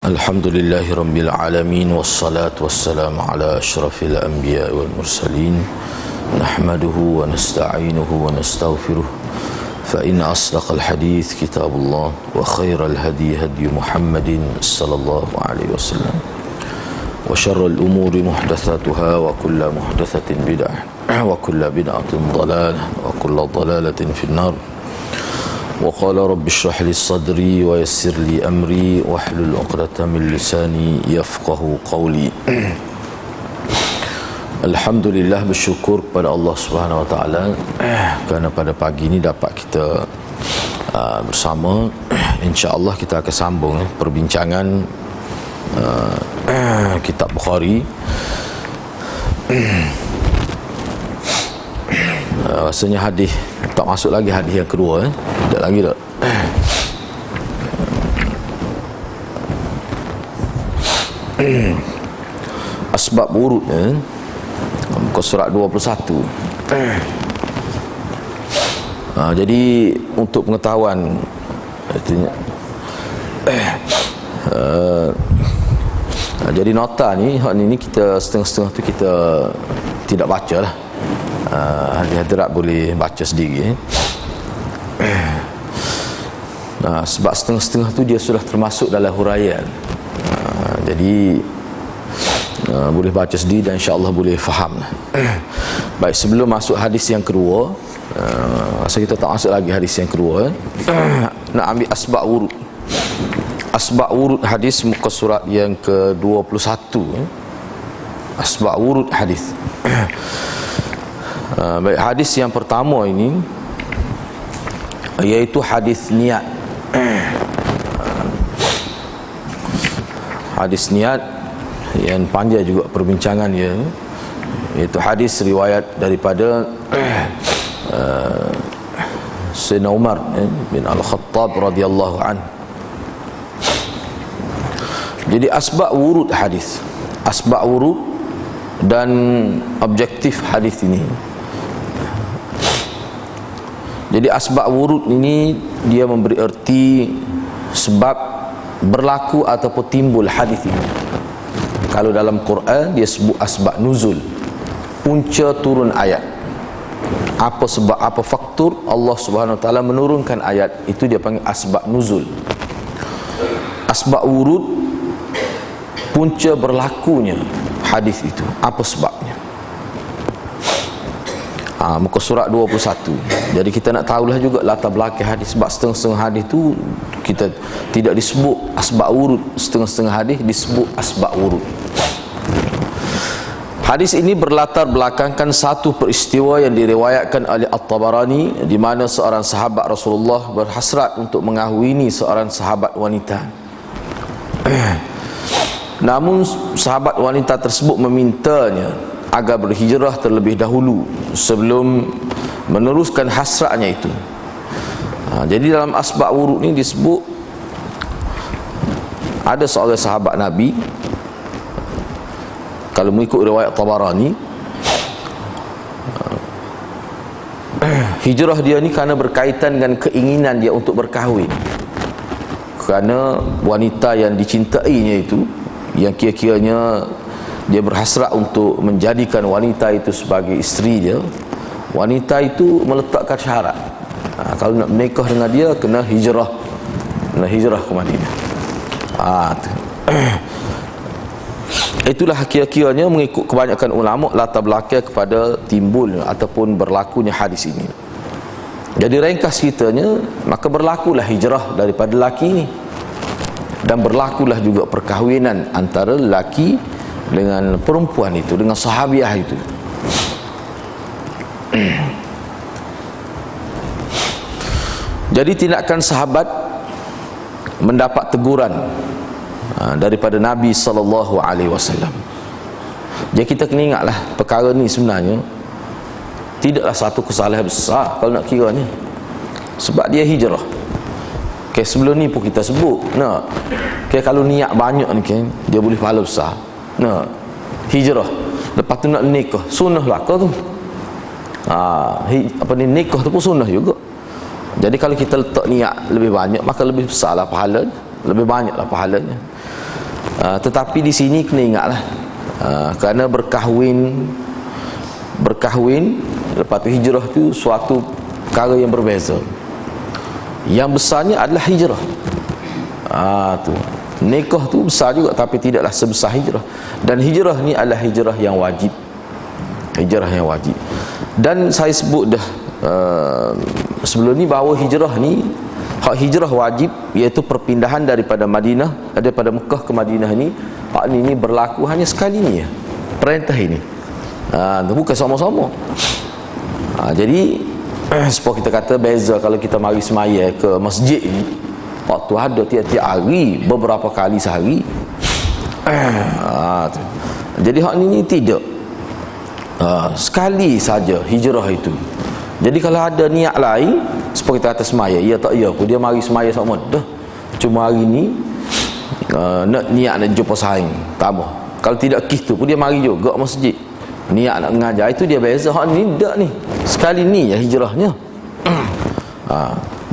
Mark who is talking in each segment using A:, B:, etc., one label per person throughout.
A: Alhamdulillahi Rabbil Alamin. Wassalatu wassalamu ala ashrafil anbiya wal mursalin. Nahmaduhu wa nasta'inuhu wa nastaghfiruh. Fa inna asdaqal hadith kitabullah. Wa khairal hadi hadi Muhammadin sallallahu alaihi wasallam. Wa syarrul umuri muhdatsatuha wa kullu muhdatsatin bid'ah. Wa kullu bid'atin dhalalah. Wa kullu dhalalatin finnar. وقال رب اشرح لي صدري ويسر لي أمري واحلل عقدة من لساني يفقه قولي. Alhamdulillah, bersyukur kepada Allah Subhanahu Wa Taala kerana pada pagi ini dapat kita bersama. InsyaAllah kita akan sambung perbincangan kitab Bukhari. Rasanya hadis tak masuk lagi, hadis yang kedua tak lagi tak. Asbab wurud muka surat 21. Jadi untuk pengetahuan jadi nota ni kita setengah-setengah tu kita tidak baca lah. Hadirat boleh baca sendiri. Sebab setengah-setengah tu dia sudah termasuk dalam huraian. Jadi boleh baca sendiri dan insya-Allah boleh faham. Baik, sebelum masuk hadis yang kedua, rasa kita tak masuk lagi hadis yang kedua. Nak ambil asbab wurud. Asbab wurud hadis muka surat yang ke-21. Asbab wurud hadis. Baik, hadis yang pertama ini iaitu hadis niat. Hadis niat yang panjang juga perbincangan dia, iaitu hadis riwayat daripada Sayyidina Umar bin Al-Khattab radhiyallahu anhu. Jadi asbab wurud hadis, asbab wurud dan objektif hadis ini. Jadi asbab wurud ini dia memberi erti sebab berlaku ataupun timbul hadis ini. Kalau dalam Quran dia sebut asbab nuzul, punca turun ayat. Apa sebab, apa faktor Allah Subhanahu Wa Taala menurunkan ayat, itu dia panggil asbab nuzul. Asbab wurud, punca berlakunya hadis itu, apa sebabnya. Muka surat 21. Jadi kita nak tahulah juga latar belakang hadis. Sebab setengah-setengah hadis tu kita tidak disebut asbab wurud, setengah-setengah hadis disebut asbab wurud. Hadis ini berlatar belakangkan satu peristiwa yang diriwayatkan oleh At-Tabarani, di mana seorang sahabat Rasulullah berhasrat untuk mengahwini seorang sahabat wanita. Namun sahabat wanita tersebut memintanya agar berhijrah terlebih dahulu sebelum meneruskan hasratnya itu. Jadi dalam asbab wurud ni disebut ada seorang sahabat Nabi, kalau mengikut riwayat Tabarani, hijrah dia ni kerana berkaitan dengan keinginan dia untuk berkahwin. Kerana wanita yang dicintainya itu, yang kira-kiranya dia berhasrat untuk menjadikan wanita itu sebagai isteri dia, wanita itu meletakkan syarat. Kalau nak menikah dengan dia, kena hijrah ke Madinah. Itulah kira-kiranya mengikut kebanyakan ulama latar belakang kepada timbul ataupun berlakunya hadis ini. Jadi ringkas ceritanya, maka berlakulah hijrah daripada lelaki ini, dan berlakulah juga perkahwinan antara lelaki dengan perempuan itu, dengan sahabiah itu. Jadi tindakan sahabat mendapat teguran daripada Nabi sallallahu alaihi wasallam. Jadi kita kena ingatlah, perkara ni sebenarnya tidaklah satu kesalahan besar kalau nak kiranya, sebab dia hijrah. Sebelum ni pun kita sebut, kalau niat banyak ni dia boleh pahala besar. Hijrah, lepas tu nak nikah, sunnah lah tu. Nikah tu pun sunnah juga. Jadi kalau kita letak niat lebih banyak, maka lebih besarlah pahala, lebih banyaklah pahalanya. Tetapi di sini kena ingatlah, kerana berkahwin lepas tu hijrah tu suatu perkara yang berbeza. Yang besarnya adalah hijrah. Tu nikah tu besar juga, tapi tidaklah sebesar hijrah. Dan hijrah ni adalah hijrah yang wajib. Hijrah yang wajib. Dan saya sebut dah sebelum ni bahawa hijrah ni, hak hijrah wajib, iaitu perpindahan daripada Mekah ke Madinah ni, hak ni berlaku hanya sekali ni ya. Perintah ini bukan sama-sama. Jadi seperti kita kata beza kalau kita mari semaya ke masjid ni, waktu ada tiap-tiap hari, beberapa kali sehari. Jadi hak ni tidak, sekali saja hijrah itu. Jadi kalau ada niat lain, seperti kita kata semaya, ya tak ya pun dia mari semaya sama dah, cuma hari ni nak niat nak jumpa saing, tak apa. Kalau tidak gitu pun dia mari juga masjid, niat nak mengajar, itu dia beza. Hak ni tak ni, sekali ni ya hijrahnya.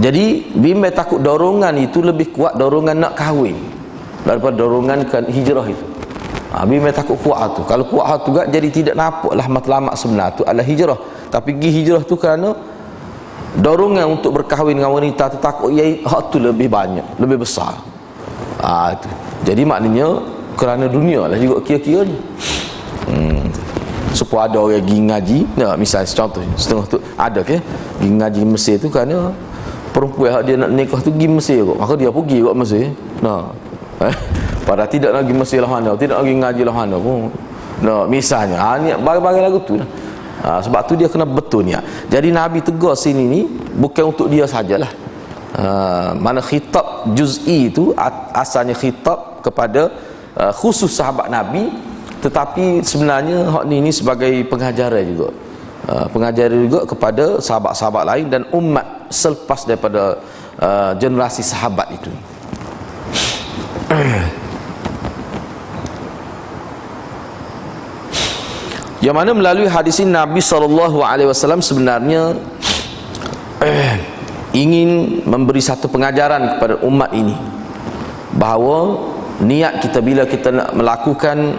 A: Jadi bimbang takut dorongan itu lebih kuat, dorongan nak kahwin, daripada dorongan hijrah itu. Bimbang takut kuat tu. Kalau kuat tu juga jadi tidak nampaklah matlamat sebenar tu adalah hijrah. Tapi pergi hijrah tu kerana dorongan untuk berkahwin dengan wanita tu, takut hak tu lebih banyak, lebih besar. Itu. Jadi maknanya kerana dunia lah juga kira-kira ni. Supaya ada orang pergi ngaji, misalnya contoh setengah tu ada ke pergi ngaji Mesir tu kerana perempuan dia nak nikah tu pergi Mesir kot, maka dia pergi kot Mesir. Padahal tidak nak pergi Mesir lah mana, tidak nak pergi ngaji lah mana pun. Misalnya ni barang-barang lagu tu lah. Sebab tu dia kena betul niat. Jadi Nabi tegur sini ni bukan untuk dia sajalah. Mana khitab juz'i itu asalnya khitab kepada khusus sahabat Nabi, tetapi sebenarnya hak ni sebagai pengajaran juga. Pengajaran juga kepada sahabat-sahabat lain dan umat selepas daripada generasi sahabat itu. Yang mana melalui hadis ini Nabi SAW sebenarnya ingin memberi satu pengajaran kepada umat ini, bahawa niat kita bila kita nak melakukan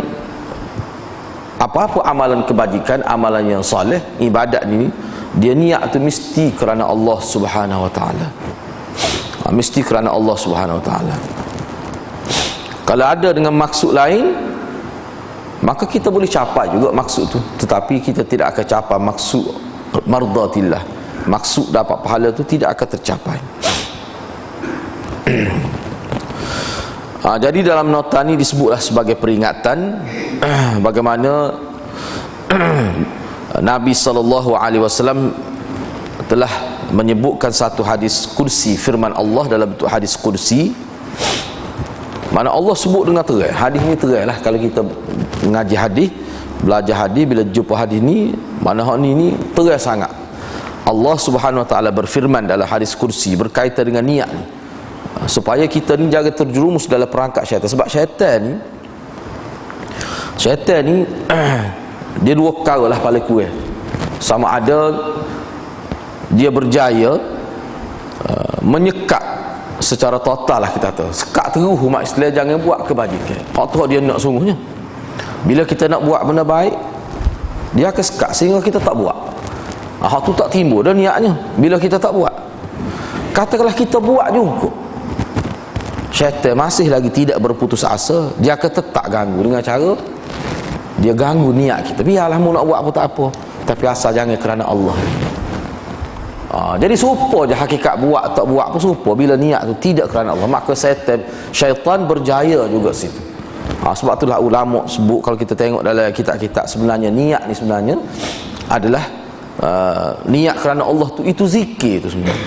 A: apa-apa amalan kebajikan, amalan yang soleh, ibadat ini, dia niat tu mesti kerana Allah Subhanahu Wa Taala. Mesti kerana Allah Subhanahu Wa Taala. Kalau ada dengan maksud lain, maka kita boleh capai juga maksud tu, tetapi kita tidak akan capai maksud mardatillah. Maksud dapat pahala tu tidak akan tercapai. Jadi dalam nota ni disebutlah sebagai peringatan bagaimana Nabi SAW telah menyebutkan satu hadis kursi, firman Allah dalam bentuk hadis kursi, mana Allah sebut dengan terang. Hadis ni terang lah. Kalau kita mengaji hadis, belajar hadis, bila jumpa hadis ni, mana hak ni terang sangat. Allah Subhanahu Wa Taala berfirman dalam hadis kursi berkaitan dengan niat ni, supaya kita ni jangan terjerumus dalam perangkap syaitan. Sebab syaitan ni dia dua perkara lah paling kurang. Sama ada dia berjaya menyekat secara total lah, kita tahu sekat terus umat Islam jangan buat kebajikan. Waktu dia nak sungguhnya, bila kita nak buat benda baik, dia akan sekat sehingga kita tak buat. Hak tu tak timbul dah niatnya bila kita tak buat. Katakanlah kita buat juga, syaitan masih lagi tidak berputus asa, dia akan tetap ganggu dengan cara dia ganggu niat kita. Biarlah mu nak buat apa tak apa, tapi asal jangan kerana Allah. Jadi serupa je hakikat buat tak buat pun serupa. Bila niat tu tidak kerana Allah, maka syaitan berjaya juga situ. Sebab itulah ulama sebut, kalau kita tengok dalam kitab-kitab, sebenarnya niat ni sebenarnya adalah niat kerana Allah tu, itu zikir tu sebenarnya,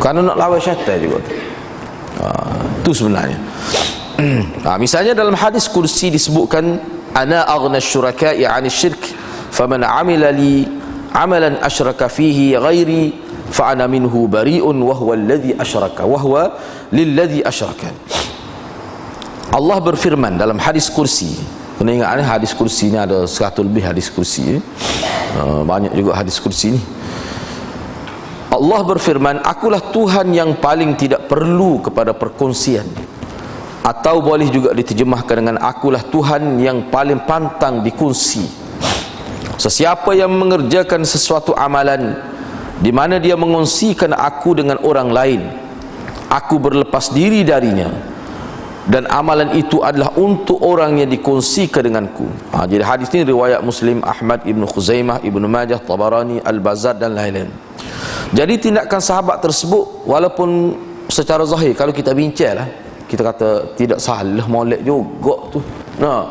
A: kerana nak lawan syaitan juga tu. Tu sebenarnya. Misalnya dalam hadis kursi disebutkan, ana aghna syuraka'i 'ani syirk faman 'amila li 'amalan asyraka fihi ghairi fa ana minhu bari'un wa huwa alladhi asyraka wa huwa lilladhi asyraka. Allah berfirman dalam hadis kursi. Kena ingat hadis kursi ni ada 100 lebih hadis kursi. Banyak juga hadis kursi ni. Allah berfirman, akulah Tuhan yang paling tidak perlu kepada perkongsian. Atau boleh juga diterjemahkan dengan akulah Tuhan yang paling pantang dikongsi. Sesiapa yang mengerjakan sesuatu amalan di mana dia mengongsikan aku dengan orang lain, aku berlepas diri darinya, dan amalan itu adalah untuk orang yang dikongsikan denganku. Jadi hadis ini riwayat Muslim, Ahmad, Ibnu Khuzaimah, Ibnu Majah, Tabarani, Al-Bazzar dan lain-lain. Jadi tindakan sahabat tersebut walaupun secara zahir kalau kita bincanglah, kita kata tidak salah molek juga tu. Nah,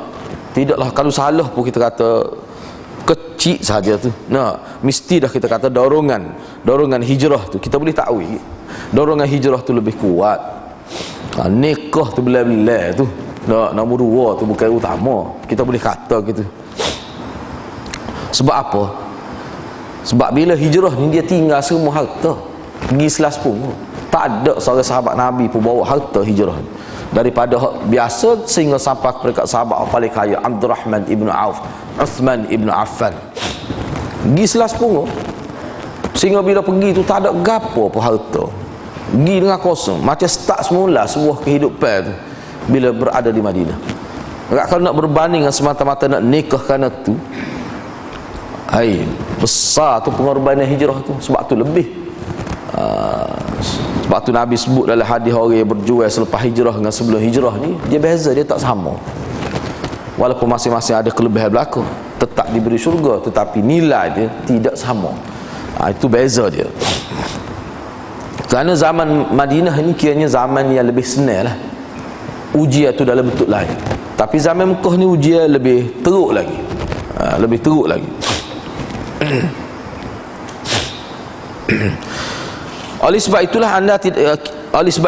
A: tidaklah, kalau salah pun kita kata kecil saja tu. Nah, mesti dah kita kata dorongan hijrah tu kita boleh takwil. Dorongan hijrah tu lebih kuat. Nikah tu bila-bila tu. Nah, nombor dua tu bukan utama. Kita boleh kata gitu. Sebab apa? Sebab bila hijrah ni dia tinggal semua harta. Pergi selas pun. Tak ada seorang sahabat Nabi pun bawa harta hijrah daripada biasa sehingga sampai kepada sahabat paling kaya Abdurrahman ibnu Auf, Uthman ibnu Affan. Pergi selas pun sehingga bila pergi tu tak ada gapo apa harta. Pergi dengan kosong, macam start semula sebuah kehidupan tu bila berada di Madinah. Kalau nak berbanding dengan semata-mata nak nikah kerana tu, besar tu pengorbanan hijrah tu. Sebab tu lebih sebab tu Nabi sebut dalam hadis orang yang berjual selepas hijrah dengan sebelum hijrah ni, dia beza, dia tak sama. Walaupun masing-masing ada kelebihan berlaku, tetap diberi syurga, tetapi nilai dia tidak sama. Itu beza dia. Kerana zaman Madinah ni kiranya zaman yang lebih senang lah, ujian tu dalam bentuk lain. Tapi zaman Mekah ni ujian lebih teruk lagi, lebih teruk lagi. Oleh sebab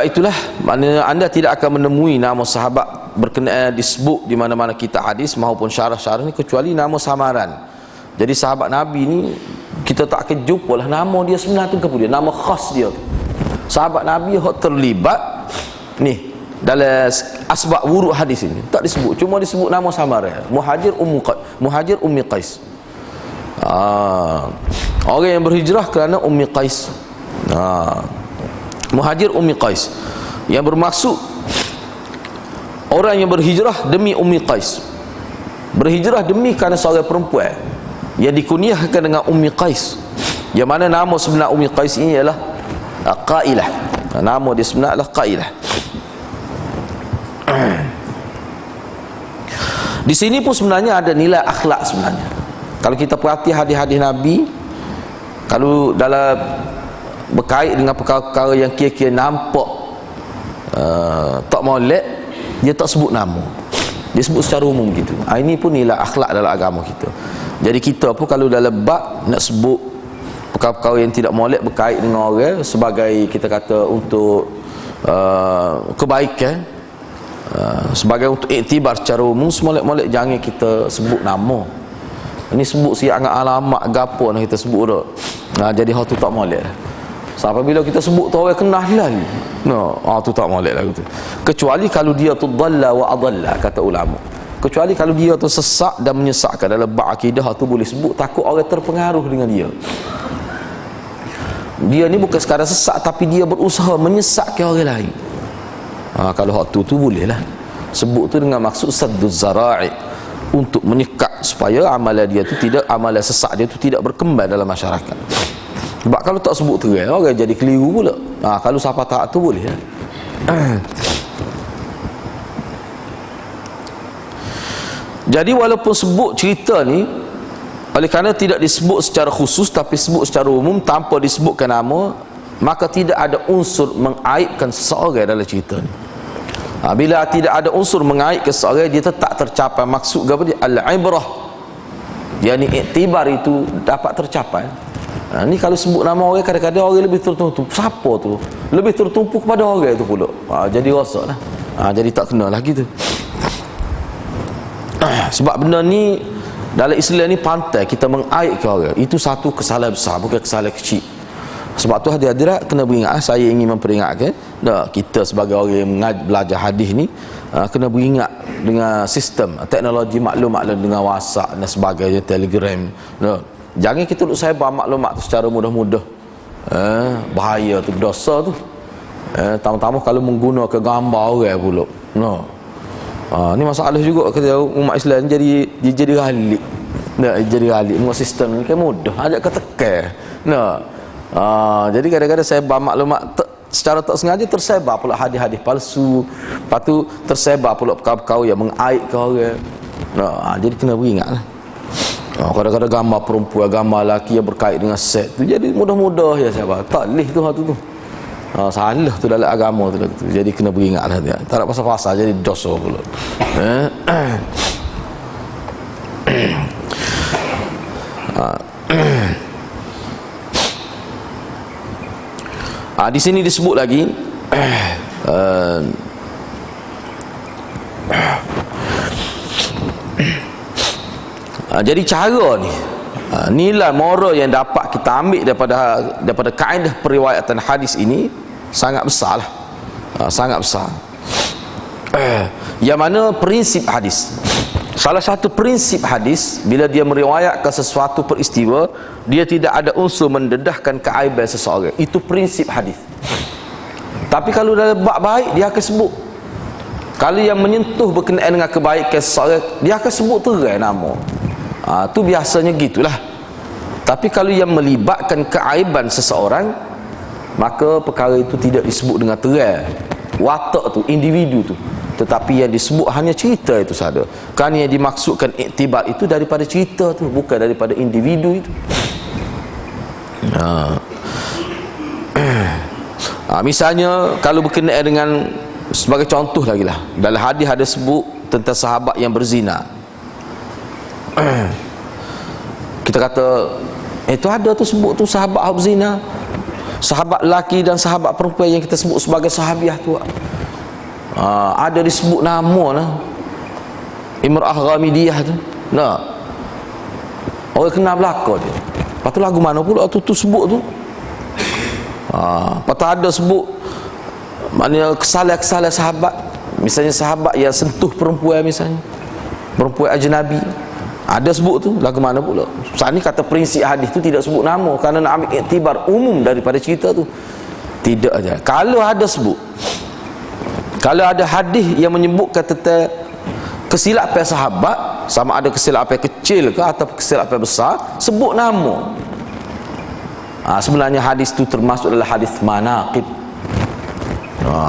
A: itulah maknanya anda tidak akan menemui nama sahabat berkenaan disebut di mana-mana kitab hadis maupun syarah-syarah ni kecuali nama samaran. Jadi sahabat Nabi ni kita tak akan jumpa lah nama dia sebenar tu ke dia, nama khas dia tu. Sahabat Nabi yang terlibat ni dalam asbab wurud hadis ini tak disebut, cuma disebut nama samaran. Muhajir Ummi Qais. Orang yang berhijrah kerana Ummi Qais. Muhajir Ummi Qais, yang bermaksud orang yang berhijrah demi Ummi Qais. Berhijrah demi kerana seorang perempuan yang dikunyahkan dengan Ummi Qais, yang mana nama sebenar Ummi Qais ini ialah Qailah. Nama dia sebenar adalah Qailah. Di sini pun sebenarnya ada nilai akhlak sebenarnya. Kalau kita perhati hadis-hadis Nabi, kalau dalam berkait dengan perkara-perkara yang kira-kira nampak tak molek, dia tak sebut nama, dia sebut secara umum gitu. Ini pun nilai akhlak dalam agama kita. Jadi kita pun kalau dalam bab nak sebut perkara-perkara yang tidak molek berkait dengan orang sebagai kita kata untuk kebaikan, sebagai untuk iktibar secara umum, semolek-molek jangan kita sebut nama. Ini sebut siap dengan alamat gapo nak kita sebut dah. Jadi hal tu tak molek. Sampai bila kita sebut tu orang kenal lah. Tu tak molek lah gitu. Kecuali kalau dia tu dhalla wa adalla, kata ulama. Kecuali kalau dia tu sesak dan menyesatkan dalam bab akidah, tu boleh sebut, takut orang terpengaruh dengan dia. Dia ni bukan sekadar sesak, tapi dia berusaha menyesatkan orang lain. Kalau hak tu boleh lah sebut tu dengan maksud sadduz zara'i, untuk menyekat supaya amalan dia tu tidak, amalan sesak dia tu tidak berkembang dalam masyarakat. Sebab kalau tak sebut terang, orang jadi keliru pula. Kalau siapa tak tu boleh lah. Jadi walaupun sebut cerita ni, oleh kerana tidak disebut secara khusus tapi sebut secara umum tanpa disebutkan nama, maka tidak ada unsur mengaibkan seseorang dalam cerita ni. Bila tidak ada unsur mengaibkan seseorang, dia tetap tercapai maksud apa dia? Al-ibrah, yakni iktibar itu dapat tercapai. Ni kalau sebut nama orang, kadang-kadang orang lebih tertumpu. Siapa tu? Lebih tertumpu kepada orang tu pula. Jadi rosak lah. Jadi tak kena lah gitu. Sebab benda ni dalam Islam ni pantai kita mengaibkan orang. Itu satu kesalahan besar, bukan kesalahan kecil. Sebab tu hadirat kena beringat. Saya ingin memperingatkan kita sebagai orang yang belajar hadis ni, kena beringat dengan sistem teknologi maklum-maklum, dengan WhatsApp dan sebagainya, Telegram. Jangan kita duk sebar maklumat tu secara mudah-mudah. Bahaya tu, dosa tu. Tambah-tambah kalau menggunakan gambar orang pula. No. Ni masalah juga kita umat Islam jadi galik. Nah, jadi galik dengan sistem ni kan mudah ajak ke tekan. Nah. Jadi kadang-kadang saya maklumat secara tak sengaja tersebar pula hadis-hadis palsu. Lepas tu tersebar pula perkara-perkara yang mengaibkan orang. Nah, jadi kena beringatlah. Kadang-kadang gambar perempuan, gambar lelaki yang berkait dengan seks tu jadi mudah-mudah ya sahabat. Tak leh tu tu. Salah tu dalam agama tu. Jadi kena beringatlah dia. Tak nak pasal-pasal jadi dosa pula. Di sini disebut lagi jadi cara ni nilai moral yang dapat kita ambil daripada kaedah periwayatan hadis ini sangat besar lah. Sangat besar. Yang mana prinsip hadis, salah satu prinsip hadis, bila dia meriwayatkan sesuatu peristiwa, dia tidak ada unsur mendedahkan keaiban seseorang. Itu prinsip hadis. Tapi kalau dalam bab baik, dia akan sebut. Kalau yang menyentuh berkenaan dengan kebaikan seseorang, dia akan sebut terang nama. Tu biasanya gitulah. Tapi kalau yang melibatkan keaiban seseorang, maka perkara itu tidak disebut dengan terang watak tu, individu tu, tetapi yang disebut hanya cerita itu sahaja. Kerana yang dimaksudkan iktibar itu daripada cerita tu, bukan daripada individu itu. Misalnya kalau berkenaan dengan, sebagai contoh lagi lah, dalam hadis ada sebut tentang sahabat yang berzina. Kita kata itu ada tu sebut tu sahabat berzina, sahabat lelaki dan sahabat perempuan yang kita sebut sebagai sahabiah tu. Ada disebut nama lah, Imra'ah Ghamidiyah tu. Nah, orang kenal belaka dia. Lepas tu lagu mana pula tu sebut tu. Lepas tu ada sebut maknanya kesalahan-kesalahan sahabat. Misalnya sahabat yang sentuh perempuan, misalnya perempuan ajnabi, ada sebut tu lagu mana pula. Saat ni kata prinsip hadis tu tidak sebut nama, kerana nak ambil iktibar umum daripada cerita tu. Tidak aja. Kalau ada sebut, kalau ada hadis yang menyebutkan tentang kesilapan sahabat, sama ada kesilapan kecil ke atau kesilapan besar, sebut nama. Sebenarnya hadis tu termasuk dalam hadis manaqib.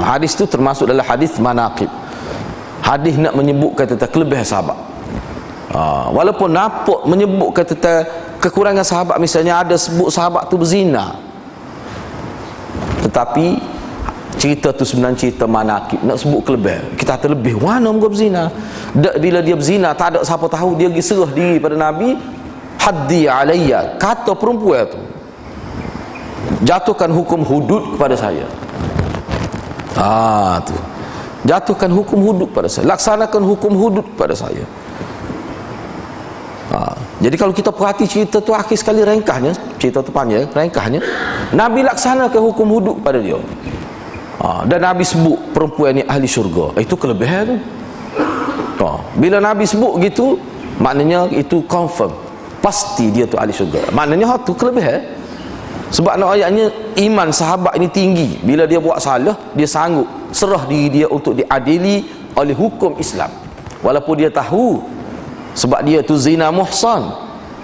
A: Hadis tu termasuk dalam hadis manaqib. Hadis nak menyebutkan tentang kelebihan sahabat. Walaupun nampak menyebutkan tentang kekurangan sahabat, misalnya ada sebut sahabat tu berzina, tetapi cerita tu sebenarnya cerita manaqib, nak sebut kelebihan. Kita terlebih, mana muka berzina. Bila dia berzina tak ada siapa tahu, dia pergi serah diri pada Nabi. Haddi alayya, kata perempuan tu, jatuhkan hukum hudud kepada saya. Tu jatuhkan hukum hudud pada saya, laksanakan hukum hudud pada saya. Jadi kalau kita perhati cerita tu, akhir sekali ringkasnya, cerita tu panjang, ringkasnya Nabi laksanakan hukum hudud pada dia. Dan Nabi sebut perempuan ni ahli syurga. Itu kelebihan tu. Bila Nabi sebut gitu, maknanya itu confirm, pasti dia tu ahli syurga. Maknanya tu kelebihan. Sebab ayatnya iman sahabat ini tinggi. Bila dia buat salah, dia sanggup serah diri dia untuk diadili oleh hukum Islam, walaupun dia tahu. Sebab dia tu zina muhsan,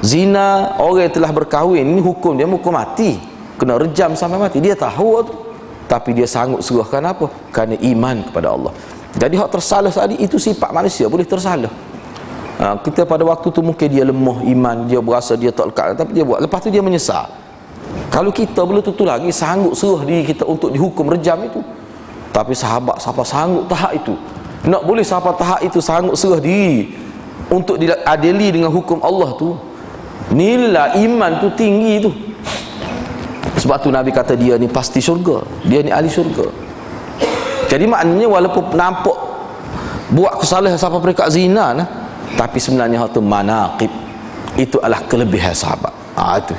A: zina orang yang telah berkahwin, ini hukum dia hukum mati, kena rejam sampai mati. Dia tahu tu, tapi dia sanggup serahkan apa? Kerana iman kepada Allah. Jadi hak tersalah tadi itu sifat manusia, boleh tersalah. Kita pada waktu tu mungkin dia lemah iman, dia berasa dia tak lekat, tapi dia buat, lepas tu dia menyesal. Kalau kita belum tentu lagi sanggup serah diri kita untuk dihukum rejam itu. Tapi sahabat siapa sanggup tahap itu? Nak boleh siapa tahap itu sanggup serah diri untuk diadili dengan hukum Allah tu, nilai iman tu tinggi tu. Sebab tu Nabi kata dia ni pasti syurga, dia ni ahli syurga. Jadi maknanya walaupun nampak buat kesalahan siapa mereka zina nah, tapi sebenarnya hal tu manaqib, itu adalah kelebihan sahabat. Itu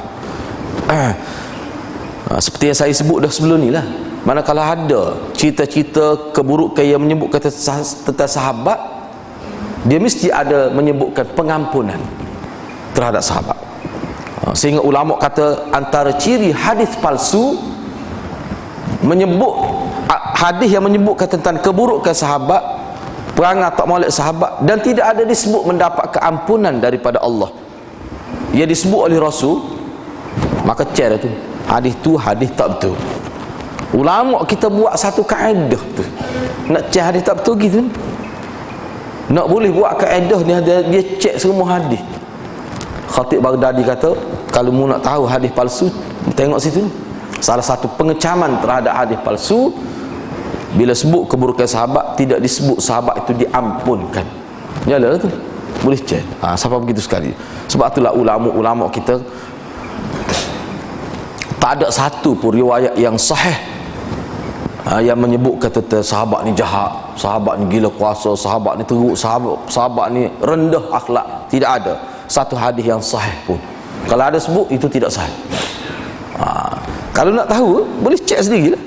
A: seperti yang saya sebut dah sebelum ni lah. Manakala ada cerita-cerita keburukan yang menyebutkan tentang sahabat, dia mesti ada menyebutkan pengampunan terhadap sahabat. Sehingga ulama kata antara ciri hadis palsu, menyebut hadis yang menyebutkan tentang keburukan sahabat, perangai tak molek sahabat, dan tidak ada disebut mendapat keampunan daripada Allah. Ia disebut oleh Rasul, maka cari tu hadis tak betul. Ulama kita buat satu kaedah tu, nak cek hadis tak betul gitu, nak boleh buat kaedah ni, dia cek semua hadis. Khatib Baghdadi kata, kalau mu nak tahu hadis palsu, tengok situ. Salah satu pengecaman terhadap hadis palsu, bila sebut keburukan sahabat, tidak disebut sahabat itu diampunkan. Yalah tu, boleh cek. Sampai begitu sekali. Sebab itulah ulama kita tak ada satu pun riwayat yang sahih yang menyebut kata sahabat ni jahat, sahabat ni gila kuasa, sahabat ni teruk, sahabat ni rendah akhlak. Tidak ada satu hadis yang sahih pun. Kalau ada sebut, itu tidak sahih. Kalau nak tahu, boleh cek sendirilah.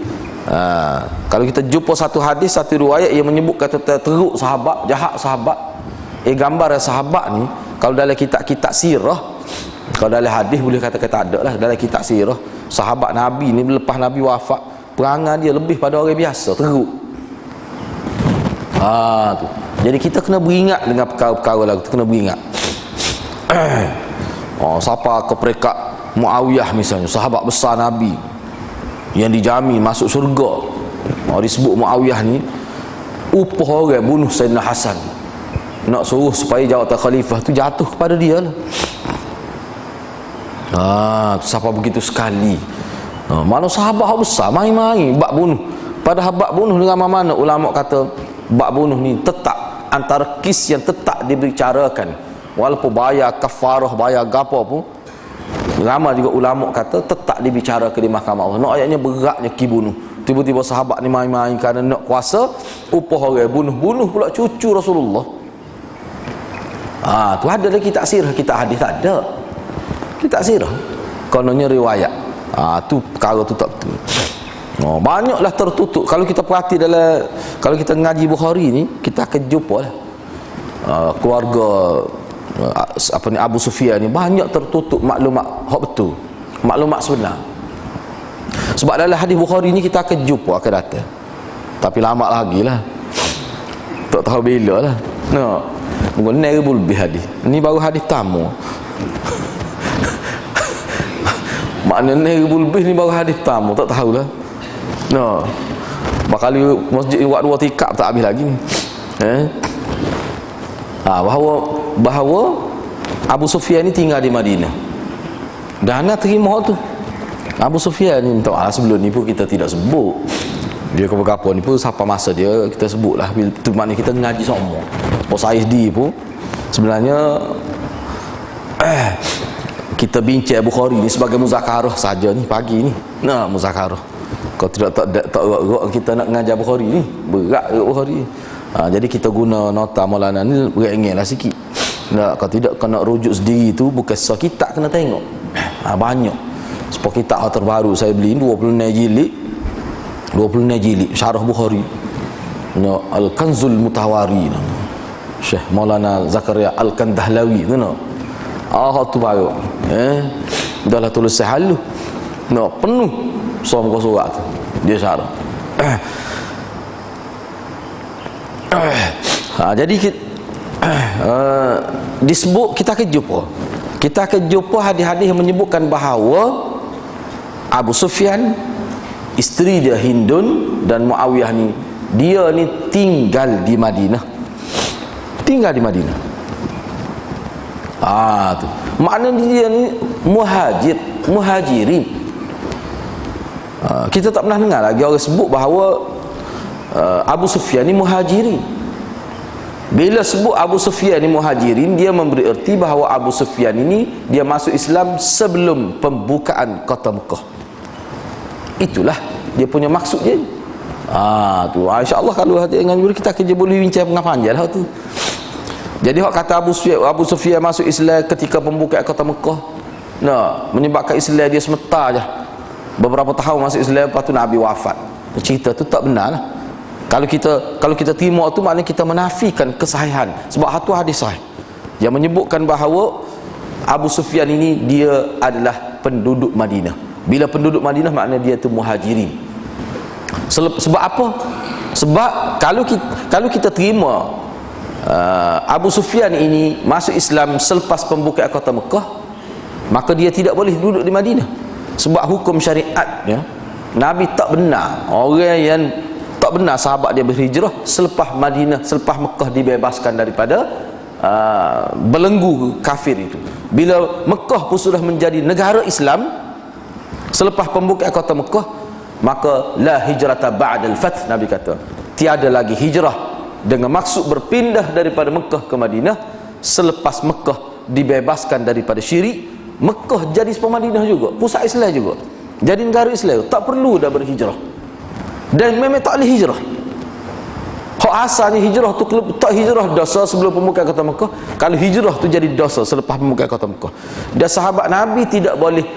A: Kalau kita jumpa satu hadis, satu riwayat yang menyebut kata teruk sahabat, jahat sahabat, gambar sahabat ni, kalau dalam kitab-kitab sirah, kalau dalam hadis boleh kata-kata ada lah. Dalam kitab sirah, sahabat Nabi ni lepas Nabi wafat, perangai dia lebih pada orang biasa, teruk. Tu. Jadi kita kena beringat dengan perkara-perkara lagu tu, kena beringat. Siapa ke peringkat Muawiyah misalnya, sahabat besar Nabi yang dijamin masuk syurga, disebut Muawiyah ni upah orang bunuh Sayyidina Hasan, nak suruh supaya jawatan khalifah tu jatuh kepada dia lah. Siapa begitu sekali. Mana sahabat besar main-main bak bunuh. Padahal bak bunuh dengan mana ulama kata bak bunuh ni tetap antara kes yang tetap dibicarakan, walaupun bayar kafarah, bayar gapo pun, ramai juga ulama kata tetap dibicarakan di mahkamah Allah. Nak ayatnya beratnya ki bunuh. Tiba-tiba sahabat ni main-main kerana nak kuasa, upah orang bunuh pula cucu Rasulullah. Tu ada dalam kitab sirah, kitab hadis tak ada. Kitab sirah kononnya riwayat. Tu perkara tu tak betul. Banyaklah tertutup. Kalau kita perhati dalam, kalau kita ngaji Bukhari ni, kita akan jumpa lah keluarga Abu Sufyan ni banyak tertutup maklumat hak betul, maklumat sebenar. Sebab dalam hadis Bukhari ni kita akan jumpa, akan datang, tapi lama lagi lah, tak tahu bila lah. Mungkin ribu lebih hadis. Ni baru hadis tamu. Maknanya ribu lebih ni baru hadis tamu, tak tahulah. Bakal masjid buat 2 tikap tak habis lagi ni. Bahawa Abu Sufyan ni tinggal di Madinah, dan nak terima tu. Abu Sufyan ni minta maaf, sebelum ni pun kita tidak sebut dia ke-berapa ni pun, siapa masa dia kita sebutlah. Itu maknanya kita ngaji semua. Posaidi pun sebenarnya kita bincang Bukhari ni sebagai muzakarah saja ni pagi ni. Muzakarah. Kalau tidak tak erat kita nak ngajar Bukhari ni, berat Bukhari. Jadi kita guna nota Maulana ni berat-beratlah sikit. Kalau tidak kena rujuk sendiri tu, bukan sah kitab kena tengok. Banyak. Seperti kitab terbaru saya beli 26 jilid syarah Bukhari. Al-Kanzul Mutawari. Syekh Maulana Zakaria Al-Kandahlawi tu tu baru. Dah lah tulis sehalu. Penuh muka surat tu. Dia syarah. Jadi disebut, kita akan jumpa hadis-hadis yang menyebutkan bahawa Abu Sufyan, isteri dia Hindun dan Muawiyah ni, dia ni tinggal di Madinah. Tu maknanya dia ni muhajirin. Kita tak pernah dengar lagi orang sebut bahawa Abu Sufyan ni muhajirin. Bila sebut Abu Sufyan ni muhajirin, dia memberi erti bahawa Abu Sufyan ini dia masuk Islam sebelum pembukaan kota Mekah. Itulah dia punya maksud dia. Tu insya-Allah kalau dengan kita kerja boleh bincang panjang lah tu. Jadi hak kata Abu Sufyan masuk Islam ketika pembukaan kota Mekah, menyebabkan Islam dia sementara je. Beberapa tahun masuk Islam, lepas tu Nabi wafat. Cerita tu tak benar lah. Kalau kita terima tu, maknanya kita menafikan kesahihan. Sebab satu hadis sahih yang menyebutkan bahawa Abu Sufyan ini dia adalah penduduk Madinah. Bila penduduk Madinah, maknanya dia tu muhajirin. Sebab apa? Sebab kalau kita terima Abu Sufyan ini masuk Islam selepas pembukaan kota Mekah, maka dia tidak boleh duduk di Madinah. Sebab hukum syariatnya, Nabi tak benar orang yang tak benar sahabat dia berhijrah selepas Mekah dibebaskan daripada belenggu kafir itu. Bila Mekah pun sudah menjadi negara Islam selepas pembukaan kota Mekah, maka la hijrata ba'dal fath. Nabi kata tiada lagi hijrah dengan maksud berpindah daripada Mekah ke Madinah selepas Mekah dibebaskan daripada syirik. Mekah jadi seperti Madinah juga, pusat Islam juga, jadi negara Islam, tak perlu dah berhijrah. Dan memang tak boleh hijrah. Hak asalnya hijrah tu tak hijrah dosa sebelum pembukaan kota Mekah. Kalau hijrah tu jadi dosa selepas pembukaan kota Mekah. Dan sahabat Nabi tidak boleh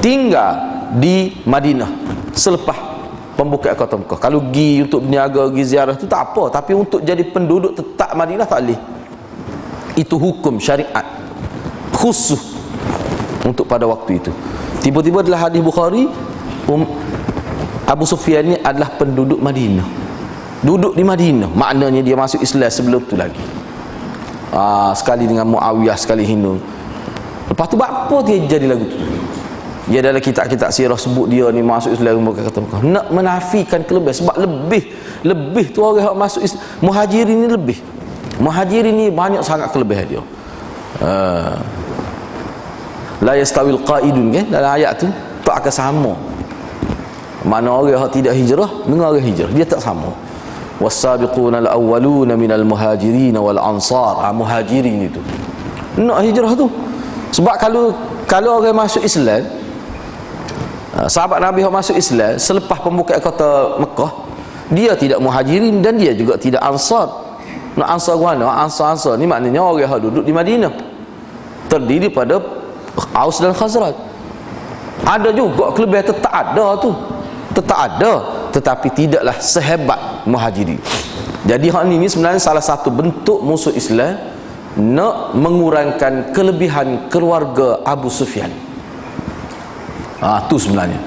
A: tinggal di Madinah selepas pembukaan kota Mekah. Kalau pergi untuk berniaga, pergi ziarah tu tak apa, tapi untuk jadi penduduk tetap Madinah tak boleh. Itu hukum syariat khusus untuk pada waktu itu. Tiba-tiba adalah hadis Bukhari, Abu Sufyan ni adalah penduduk Madinah, duduk di Madinah, maknanya dia masuk Islam sebelum tu lagi. Sekali dengan Muawiyah, sekali Hindu. Lepas tu apa dia jadi lagu tu? Dia dalam kitab-kitab sirah sebut dia ni masuk Islam kata Mekah. Nak menafikan kelebihan, sebab lebih tu orang yang masuk Islam. Muhajirin ni lebih. Muhajirin ni banyak sangat kelebihan dia. La yastawil qaidun, kan, dalam ayat tu tak akan sama mana orang yang tidak hijrah dengan orang hijrah, dia tak sama. Was-sabiquna al-awwaluna minal muhajirin wal ansar. Muhajirin itu nak hijrah tu. Sebab kalau orang masuk Islam, sahabat Nabi yang masuk Islam selepas pembukaan kota Mekah, dia tidak muhajirin dan dia juga tidak ansar. Nak ansar mana? Ansar ni maknanya orang yang duduk di Madinah, terdiri pada Aus dan Khazraj. Ada juga kelebihan, tetap ada tu, tetap ada, tetapi tidaklah sehebat muhajirin. Jadi hal ini sebenarnya salah satu bentuk musuh Islam nak mengurangkan kelebihan keluarga Abu Sufyan. Tu sebenarnya.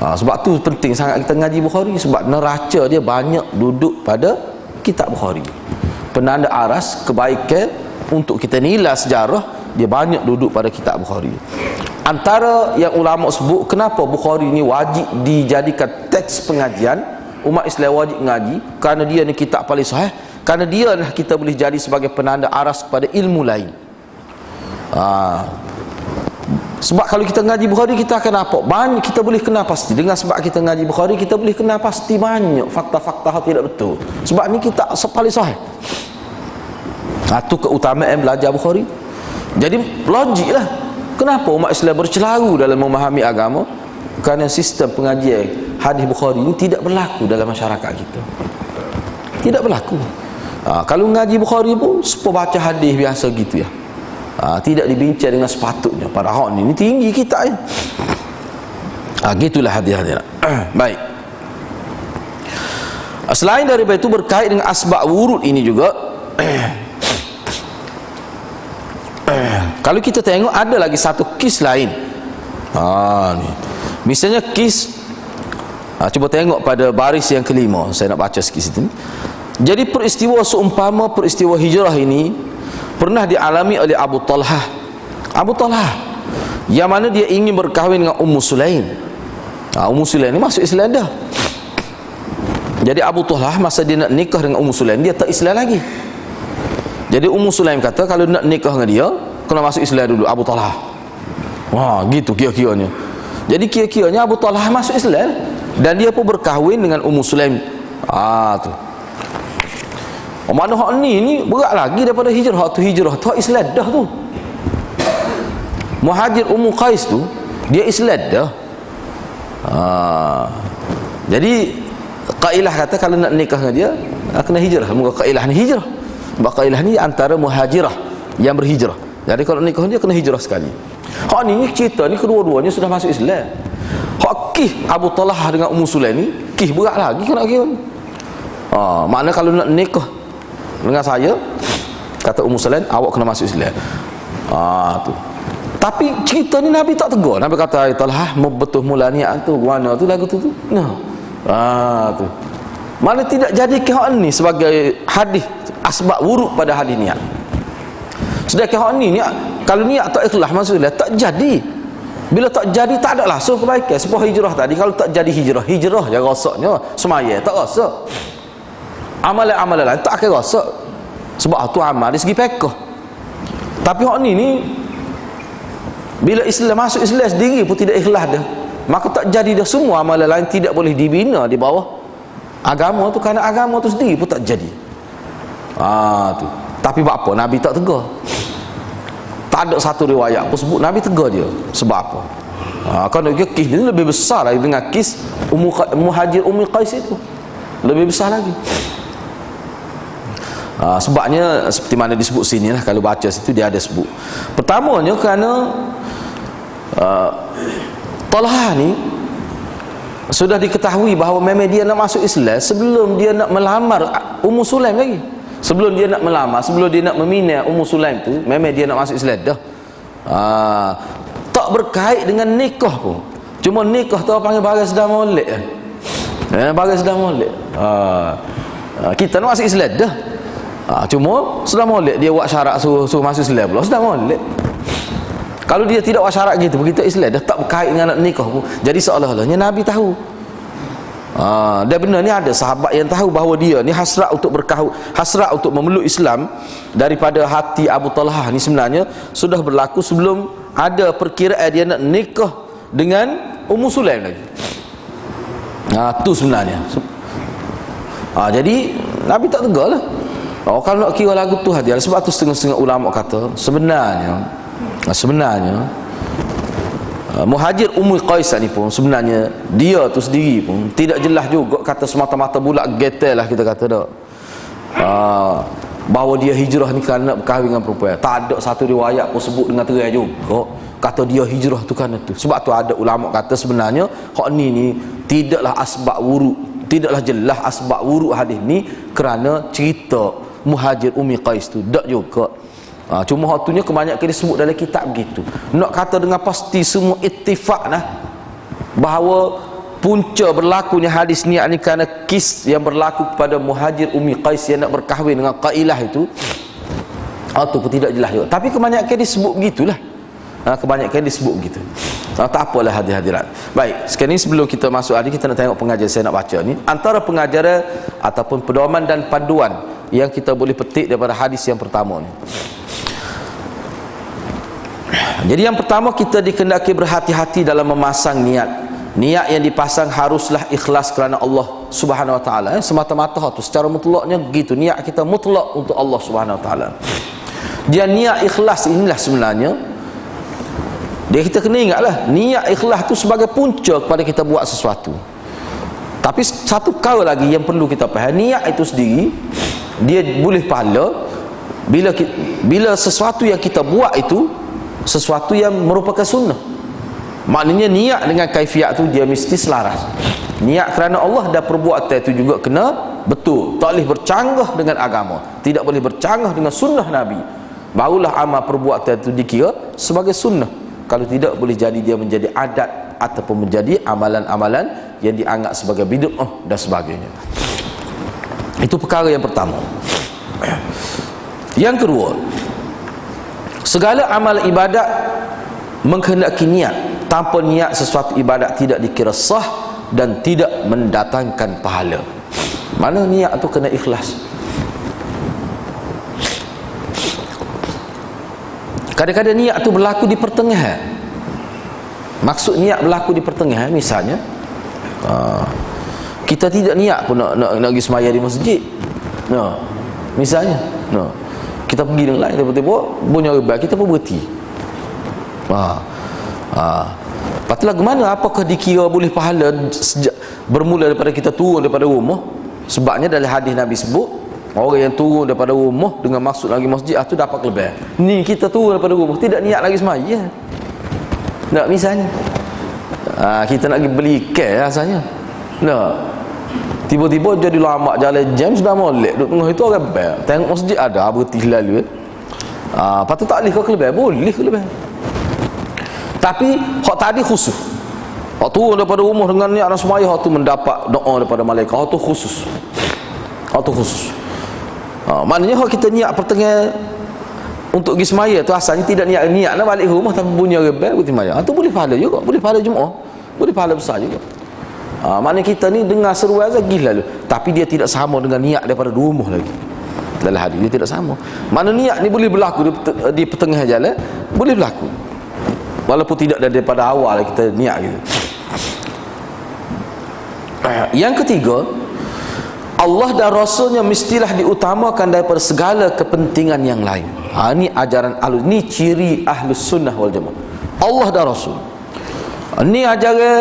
A: Sebab tu penting sangat kita ngaji Bukhari, sebab neraca dia banyak duduk pada kitab Bukhari. Penanda aras kebaikan untuk kita nilai sejarah, dia banyak duduk pada kitab Bukhari. Antara yang ulama sebut kenapa Bukhari ni wajib dijadikan teks pengajian, umat Islam wajib mengaji, kerana dia ni kitab paling sahih, kerana dia lah kita boleh jadi sebagai penanda aras kepada ilmu lain. Sebab kalau kita ngaji Bukhari, kita akan nampak banyak, kita boleh kenal pasti. Dengan sebab kita ngaji Bukhari, kita boleh kenal pasti banyak fakta-fakta yang tidak betul. Sebab ni kitab paling sahih. Itu keutamaan belajar Bukhari. Jadi logik lah kenapa umat Islam bercelaru dalam memahami agama, kerana sistem pengajian hadis Bukhari ini tidak berlaku dalam masyarakat kita. Tidak berlaku. Kalau ngaji Bukhari pun sepuluh baca hadis biasa gitu ya. Tidak dibincang dengan sepatutnya. Padahal ini tinggi kita ya. Gitulah hadis-hadis. Baik. Selain daripada itu, berkait dengan asbab wurud ini juga, kalau kita tengok ada lagi satu kes lain. Ni. Misalnya kes, cuba tengok pada baris yang kelima, saya nak baca sikit situ. Jadi peristiwa seumpama peristiwa hijrah ini pernah dialami oleh Abu Talhah. Abu Talhah yang mana dia ingin berkahwin dengan Ummu Sulaim. Ummu Sulaim ni masuk Islam dah. Jadi Abu Talhah masa dia nak nikah dengan Ummu Sulaim, dia tak Islam lagi. Jadi Ummu Sulaim kata kalau nak nikah dengan dia kena masuk Islam dulu, Abu Talhah. Gitu kira-kiranya. Jadi kira-kiranya Abu Talhah masuk Islam dan dia pun berkahwin dengan Ummu Sulaim. Tu. Mana hak ni berat lagi daripada hijrah. Hak tu hijrah, tu Islam dah tu. Muhajir Ummu Qais tu dia Islam dah. Jadi Qailah kata kalau nak nikah dengan dia kena hijrah. Muka Qailah ni hijrah. Sebab Qailah ni antara muhajirah yang berhijrah. Jadi kalau nikah dia kena hijrah sekali. Hak ni cerita ni kedua-duanya sudah masuk Islam. Hak kih Abu Talhah dengan Ummu Sulaim ni kih berat lagi kena kira. Makna kalau nak nikah dengan saya, kata Ummu Sulaim, awak kena masuk Islam. Tu. Tapi cerita ni Nabi tak tegur. Nabi kata Talhah betul mula niat tu, mana tu lagu tu. Tu.
B: Mana tidak jadikan hak ni sebagai hadis asbab wurud pada hadis niat. Sedangkan hak ni niat, kalau niat tak ikhlas maksudnya tak jadi. Bila tak jadi tak ada langsung kebaikan. Sebab hijrah tadi, kalau tak jadi hijrah je rasanya semaya tak rasa. Amalan-amalan lain tak akan rasa. Sebab tu amal dari segi fiqh. Tapi hak ni bila Islam masuk Islam sendiri pun tidak ikhlas dah, maka tak jadi dah. Semua amalan lain tidak boleh dibina di bawah agama tu, kerana agama tu sendiri pun tak jadi. Tu. Tapi buat apa? Nabi tak tegur. Tak ada satu riwayat pun sebut Nabi tegur dia. Sebab apa? Kerana kes ni lebih besar lagi dengan kes Muhajir Ummi Qais itu. Lebih besar lagi. Sebabnya seperti mana disebut sini lah, kalau baca situ dia ada sebut. Pertamanya kerana Talhah ni sudah diketahui bahawa memang dia nak masuk Islam sebelum dia nak melamar Ummu Sulaim lagi. Sebelum dia nak melamar, sebelum dia nak meminang Ummu Sulaim tu, memang dia nak masuk Islam dah. Tak berkait dengan nikah pun. Cuma nikah tu panggil bagai sedang molek. Bagai sedang molek. Kita nak masuk Islam dah. Cuma sedang molek dia buat syarat suruh masuk Islam pula, sedang molek. Kalau dia tidak buat syarat gitu, begitu Islam dah tak berkait dengan nak nikah pun. Jadi seolah-olahnya Nabi tahu. Dan benar ni ada sahabat yang tahu bahawa dia ni hasrat untuk berkahwin, hasrat untuk memeluk Islam daripada hati Abu Talhah ni sebenarnya sudah berlaku sebelum ada perkiraan dia nak nikah dengan Ummu Sulaim lagi. Tu sebenarnya. Jadi Nabi tak tegur lah. Kalau nak kira lagu tu hati. Sebab tu setengah-setengah ulama kata sebenarnya Muhajir Ummi Qais ni pun sebenarnya dia tu sendiri pun tidak jelas juga kata semata-mata bulat getel lah kita kata dak. Bahawa dia hijrah ni kerana nak berkahwin dengan perempuan. Tak ada satu riwayat pun sebut dengan terang juga kata dia hijrah tu kerana tu. Sebab tu ada ulama kata sebenarnya hak ni tidaklah asbab wurud, tidaklah jelas asbab wurud hadis ni kerana cerita Muhajir Ummi Qais tu dak juga. Cuma waktunya kebanyakan disebut dalam kitab begitu. Nak kata dengan pasti semua ittifaq lah bahawa punca berlakunya hadis ni kerana kis yang berlaku kepada Muhajir Ummi Qais yang nak berkahwin dengan Qailah itu. Itu pun tidak jelas juga. Tapi kebanyakan disebut begitulah. Kebanyakan disebut begitu. Tak apalah hadirat. Baik, sekarang ni sebelum kita masuk hadis, kita nak tengok pengajaran saya nak baca ni. Antara pengajaran ataupun pedoman dan panduan yang kita boleh petik daripada hadis yang pertama ni. Jadi yang pertama, kita dikehendaki berhati-hati dalam memasang niat. Niat yang dipasang haruslah ikhlas kerana Allah Subhanahu Wa Taala. Semata-mata tu secara mutlaknya gitu. Niat kita mutlak untuk Allah Subhanahu Wa Taala. Dia niat ikhlas inilah sebenarnya. Dia kita kena ingatlah, niat ikhlas tu sebagai punca kepada kita buat sesuatu. Tapi satu kali lagi yang perlu kita faham, niat itu sendiri dia boleh pahala bila sesuatu yang kita buat itu sesuatu yang merupakan sunnah. Maknanya niat dengan kaifiat tu dia mesti selaras. Niat kerana Allah dan perbuatan itu juga kena betul. Tak boleh bercanggah dengan agama, tidak boleh bercanggah dengan sunnah Nabi. Barulah amal perbuatan itu dikira sebagai sunnah. Kalau tidak, boleh jadi dia menjadi adat ataupun menjadi amalan-amalan yang dianggap sebagai bid'ah dan sebagainya. Itu perkara yang pertama. Yang kedua, segala amal ibadat menghendaki niat. Tanpa niat sesuatu ibadat tidak dikira sah dan tidak mendatangkan pahala. Mana niat tu kena ikhlas. Kadang-kadang niat tu berlaku di pertengahan. Maksud niat berlaku di pertengahan, misalnya kita tidak niat pun nak pergi sembahyang di masjid. Misalnya kita pergi dengan lain, tiba-tiba bunyi rebah, kita pun berhenti. Lepas tu lagu mana? Apakah dikira boleh pahala sejak bermula daripada kita turun daripada rumah? Sebabnya dalam hadis Nabi sebut, orang yang turun daripada rumah dengan maksud lagi masjid itu dapat kelebihan. Ni kita turun daripada rumah tidak niat lagi sembahyang. Tak, misalnya kita nak pergi beli ikan rasanya. Tiba-tiba jadi lama jalan jam sudah molek duduk tengah itu orang bel. Tengok masjid ada berhenti lalu. Lepas tu tak boleh kau kelebihan, boleh kelebihan. Tapi hak tadi khusus. Hak turun daripada rumah dengan niat nak sembahyang, hak tu mendapat doa daripada malaikat, hak tu khusus. Waktu khusus. Maknanya kalau kita niat pertengahan untuk pergi semaya tu asalnya tidak niat nak balik rumah tapi bunyi rebel pergi semaya. Tu boleh pahala juga, boleh pahala Jumaat, boleh pahala besar juga. Maknanya kita ni dengar seruan azan gila lalu, tapi dia tidak sama dengan niat daripada rumah lagi. Dalam hadis dia tidak sama. Mana niat ni boleh berlaku di pertengahan jalan, boleh berlaku. Walaupun tidak daripada awal kita niat gitu. Yang ketiga, Allah dan Rasulnya mestilah diutamakan daripada segala kepentingan yang lain. Ini ajaran ini ciri Ahlus Sunnah wal Jamaah. Allah dan Rasul. Ini ajaran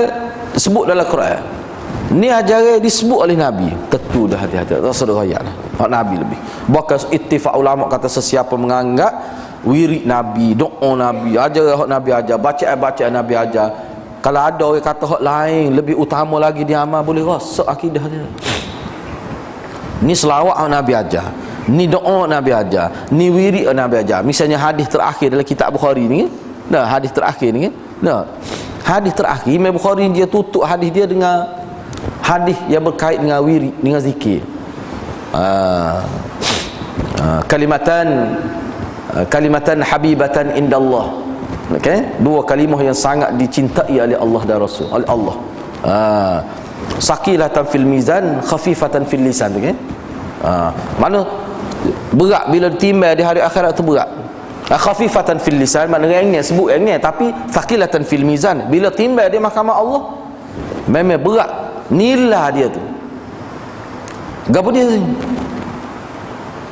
B: disebut dalam Quran. Ini ajaran disebut oleh Nabi. Tentu dah hati-hati. Tak sedar ayat lah. Nabi lebih. Bahkan ittifaq ulama kata sesiapa menganggap wirid Nabi, doa Nabi, ajaran Nabi ajar, bacaan Nabi ajar, kalau ada orang kata hak lain lebih utama lagi dia amal, boleh rosak akidah dia. Ni selawat Nabi ajar, ni doa Nabi ajar, ni wirid Nabi ajar. Misalnya hadis terakhir dalam kitab Bukhari ni, dah hadis terakhir ni, dah hadis terakhir Imam Bukhari dia tutup hadis dia dengan hadis yang berkait dengan wirid, dengan zikir. Kalimatan habibatan indallah. Okey, dua kalimah yang sangat dicintai oleh Allah dan Rasul, oleh Allah. Saqilatan fil mizan, khafifatan fil lisan, okey. Mana berat bila ditimbang di hari akhirat tu berat. Khafifatan fil lisan makna ringan, sebut ringan, tapi thaqilatan fil mizan bila timbang di mahkamah Allah memang berat nilai dia tu. Gapo dia?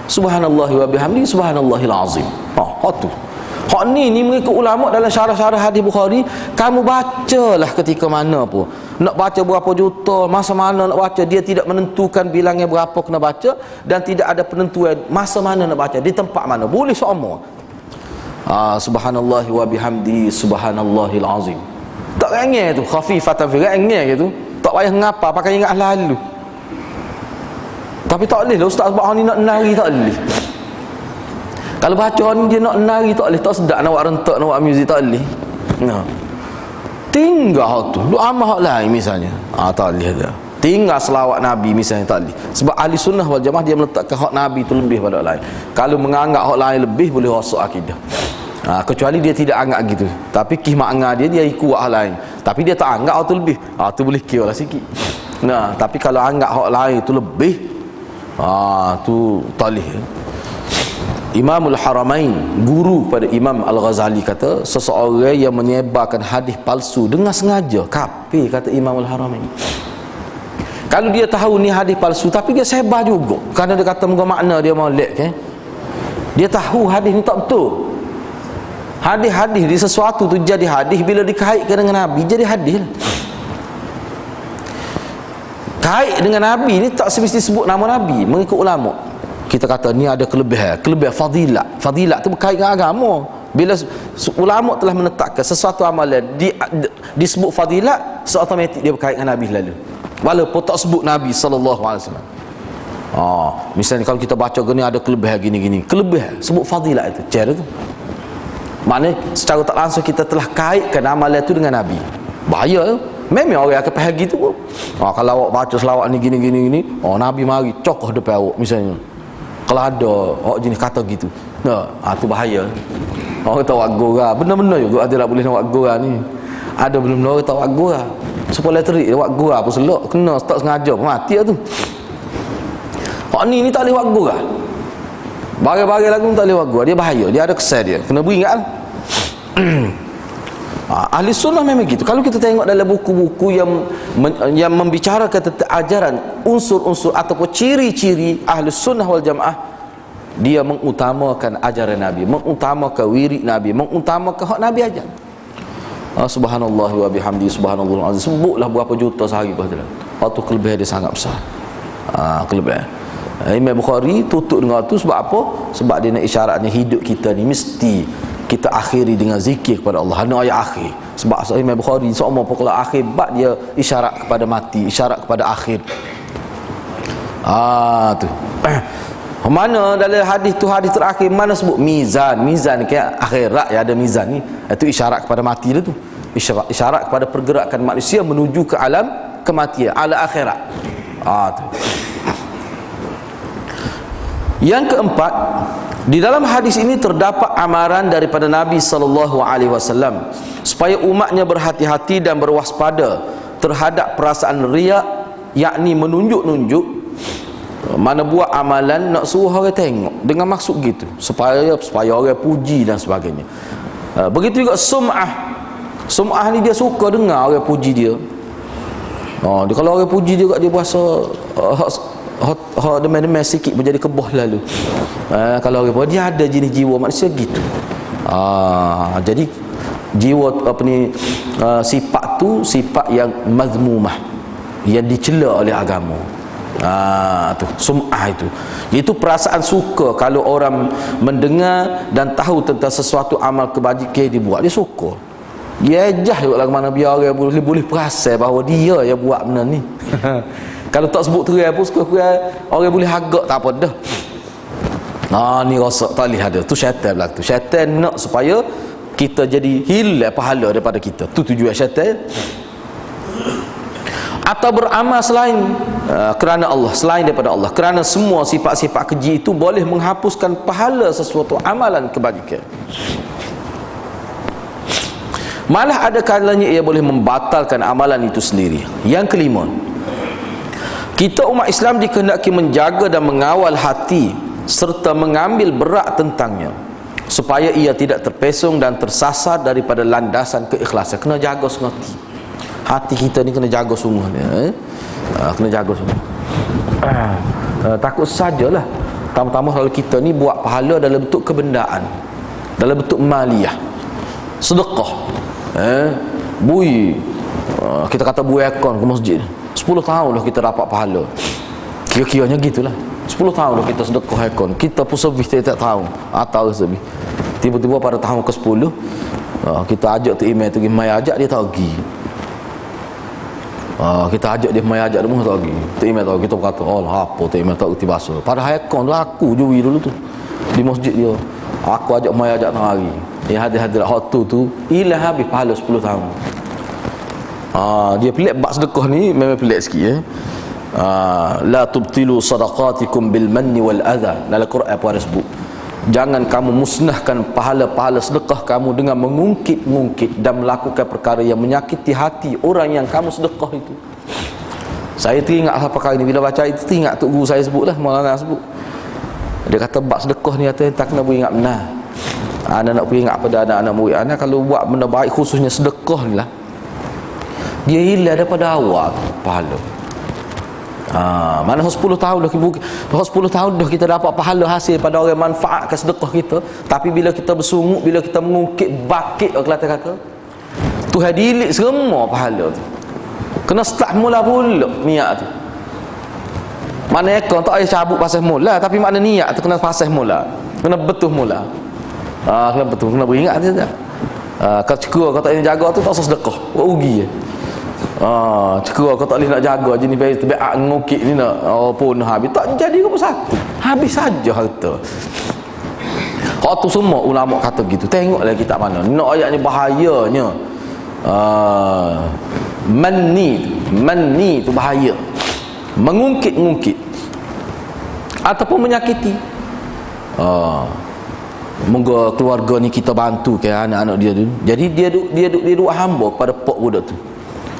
B: Subhanallah wa bihamdi subhanallahil azim. Tu. Hak ni mengikut ulama dalam syarah-syarah hadis Bukhari, kamu bacalah ketika mana pun. Nak baca berapa juta, masa mana nak baca, dia tidak menentukan bilangnya berapa kena baca dan tidak ada penentuan masa mana nak baca, di tempat mana. Boleh semua. Subhanallah wa bihamdi subhanallahil azim. Tak ringan tu, khafifatan fi ringan gitu. Tak payah ngapa, pakai ingat lalu. Tapi tak boleh lah ustaz sebab ni nak nari, tak boleh. Kalau baca ni dia nak nari tak boleh, tak sedap nak buat rentak, nak buat muzik, tak boleh. Tinggal hak tu, duk amal hak lain misalnya. Tak boleh dah. Tinggal selawat Nabi misalnya, tak boleh. Sebab ahli sunnah wal jamaah dia meletakkan hak Nabi tu lebih pada hak lain. Kalau menganggap hak lain lebih, boleh rosak akidah. Kecuali dia tidak anggap gitu. Tapi makna dia ikut hak lain. Tapi dia tak anggap hak tu lebih. Tu boleh kira lah sikit. Tapi kalau anggap hak lain tu lebih, tu talih. Imamul Haramain, guru pada Imam Al-Ghazali, kata seseorang yang menyebarkan hadis palsu dengan sengaja kafir, kata Imamul Haramain. Kalau dia tahu ni hadis palsu tapi dia sebar juga kerana dia kata makna dia molek, dia tahu hadis ni tak betul. Hadis-hadis di sesuatu tu jadi hadis bila dikaitkan dengan Nabi, jadi hadis. Kait dengan Nabi ni tak semesti sebut nama Nabi. Mengikut ulama, kita kata ni ada kelebihan fadilat tu berkait dengan agama. Bila ulama telah menetapkan sesuatu amalan disebut fadilat, seautomatik dia berkait dengan Nabi lalu, walaupun tak sebut Nabi sallallahu alaihi wasallam. Misalnya kalau kita baca gini ada kelebihan gini-gini, kelebihan sebut fadilat itu, cara tu maknanya secara tak langsung kita telah kaitkan amalan itu dengan Nabi. Bahaya tu. Memang orang akan faham gitu pun. Kalau awak baca selawat ni gini, Nabi mari cokoh depan awak misalnya. Kalau ada awak jenis kata gitu, tu bahaya. Orang tahu agora, benar-benar juga ada tak boleh nak buat gora ni. Ada belum orang tahu agora. Supaya terik buat gora pun selok, kena tak sengaja mati tu. Hak ni tak boleh buat gora. Bagai-bagai lagu tak boleh buat gora, dia bahaya, dia ada kesan dia. Kena beringat. Ahli sunnah memang gitu. Kalau kita tengok dalam buku-buku yang membicarakan tentang ajaran, unsur-unsur ataupun ciri-ciri ahli sunnah wal jamaah, dia mengutamakan ajaran Nabi, mengutamakan wirid Nabi, mengutamakan hak Nabi ajar. Subhanallah wa bihamdi subhanallahil azim. Sebutlah berapa juta sehari pahala. Waktu kelebihan dia sangat besar. Kelebihan. Imam Bukhari tutup dengan tu sebab apa? Sebab dia nak isyaratnya hidup kita ni mesti kita akhiri dengan zikir kepada Allah. Hanya ayat akhir. Sebab Imam Bukhari seumur pokok akhir bab dia isyarat kepada mati, isyarat kepada akhir. Tu. Mana dalam hadis tu, hadis terakhir mana sebut mizan ke akhirat ya, ada mizan ni. Itu isyarat kepada mati dia tu. Isyarat kepada pergerakan manusia menuju ke alam kematian, ala akhirat. Tu. Yang keempat, di dalam hadis ini terdapat amaran daripada Nabi SAW supaya umatnya berhati-hati dan berwaspada terhadap perasaan riya, yakni menunjuk-nunjuk. Mana buat amalan nak suruh orang tengok dengan maksud gitu, supaya orang puji dan sebagainya. Begitu juga sum'ah ni dia suka dengar orang puji dia. Kalau orang puji dia, dia berasa demam-demam sikit menjadi keboh lalu. Kalau orang puji, dia ada jenis jiwa manusia gitu. Jadi jiwa sifat tu sifat yang mazmumah, yang dicela oleh agama. Tu sum'ah itu perasaan suka kalau orang mendengar dan tahu tentang sesuatu amal kebajikan dibuat, dia suka. Dia ejah juga lah mana biar orang boleh perasan bahawa dia yang buat benda ni. Kalau tak sebut terai pun orang boleh agak tak apa dah. Ni rasa tak boleh ada. Tu syaitan berlaku. Syaitan nak supaya kita jadi hilang pahala daripada kita. Tu tujuan syaitan. Atau beramal selain kerana Allah, selain daripada Allah, kerana semua sifat-sifat keji itu boleh menghapuskan pahala sesuatu amalan kebajikan. Malah ada kalanya ia boleh membatalkan amalan itu sendiri. Yang kelima, kita umat Islam dikehendaki menjaga dan mengawal hati serta mengambil berat tentangnya supaya ia tidak terpesong dan tersasar daripada landasan keikhlasan. Kena jaga sengati. Hati kita ni kena jaga sungguh ni. Kena jaga sungguh. Takut sajalah. Pertama-tama kalau kita ni buat pahala dalam bentuk kebendaan, dalam bentuk maliyah, sedekah. Kita kata bui akon ke masjid 10 tahun dah kita dapat pahala. Kira-kiranya gitulah. 10 tahun dah kita sedekah akon. Kita pun servis tiap tahun atau servis. Tiba-tiba pada tahun ke-10 kita ajak tu email tu mai ajak dia tak pergi. Kita ajak dia mai ajak dia pun tak pergi. Tu email tahu kita berkata, "Oh, apa tu email tak reti bahasa." Padahal akon tu aku juri dulu tu di masjid dia. Aku ajak mai ajak tengah hari. Hadir-hadir waktu tu ilah habis pahala 10 tahun. Dia pelik bab sedekah ni memang pelik sikit la tubtilu sadaqatikum bil manni wal adha. Dalam Quran pun ada sebut, jangan kamu musnahkan pahala-pahala sedekah kamu dengan mengungkit-ungkit dan melakukan perkara yang menyakiti hati orang yang kamu sedekah itu. Saya teringat perkara ini bila baca itu, teringat tok guru saya sebutlah, Maulana sebut. Dia kata bab sedekah ni tak kena beringat benar. Anak nak peringat pada anak-anak murid anak, kalau buat benda baik khususnya sedekah ni lah, dia hilang daripada awal pahala. Mana 10 tahun dah 10 tahun dah kita dapat pahala hasil pada orang manfaatkan sedekah kita, tapi bila kita bersungguh, bila kita mengungkit bakit Kelantan kata, Tuhan delete semua pahala tu. Kena start mula pula niat tu. Mana ekor tak payah cabut pasal mula, tapi makna niat tu kena pasal mula, kena betul mula. Kena betul, kena beringat dia tak. Kalau cekura kau tak boleh jaga tu, tak usah sedekah, rugi je. Cekura kau tak boleh nak jaga jenis bayi terbiak ngukit ni nak pun habis, tak jadi apa satu, habis saja harta. Kau tu semua ulama kata gitu. Tengoklah kitab mana nak ayat ni bahayanya. Manni tu bahaya, mengungkit-ungkit ataupun menyakiti. Moga keluarga ni kita bantu ke anak-anak dia dulu. Jadi dia duk hamba kepada pok budak tu.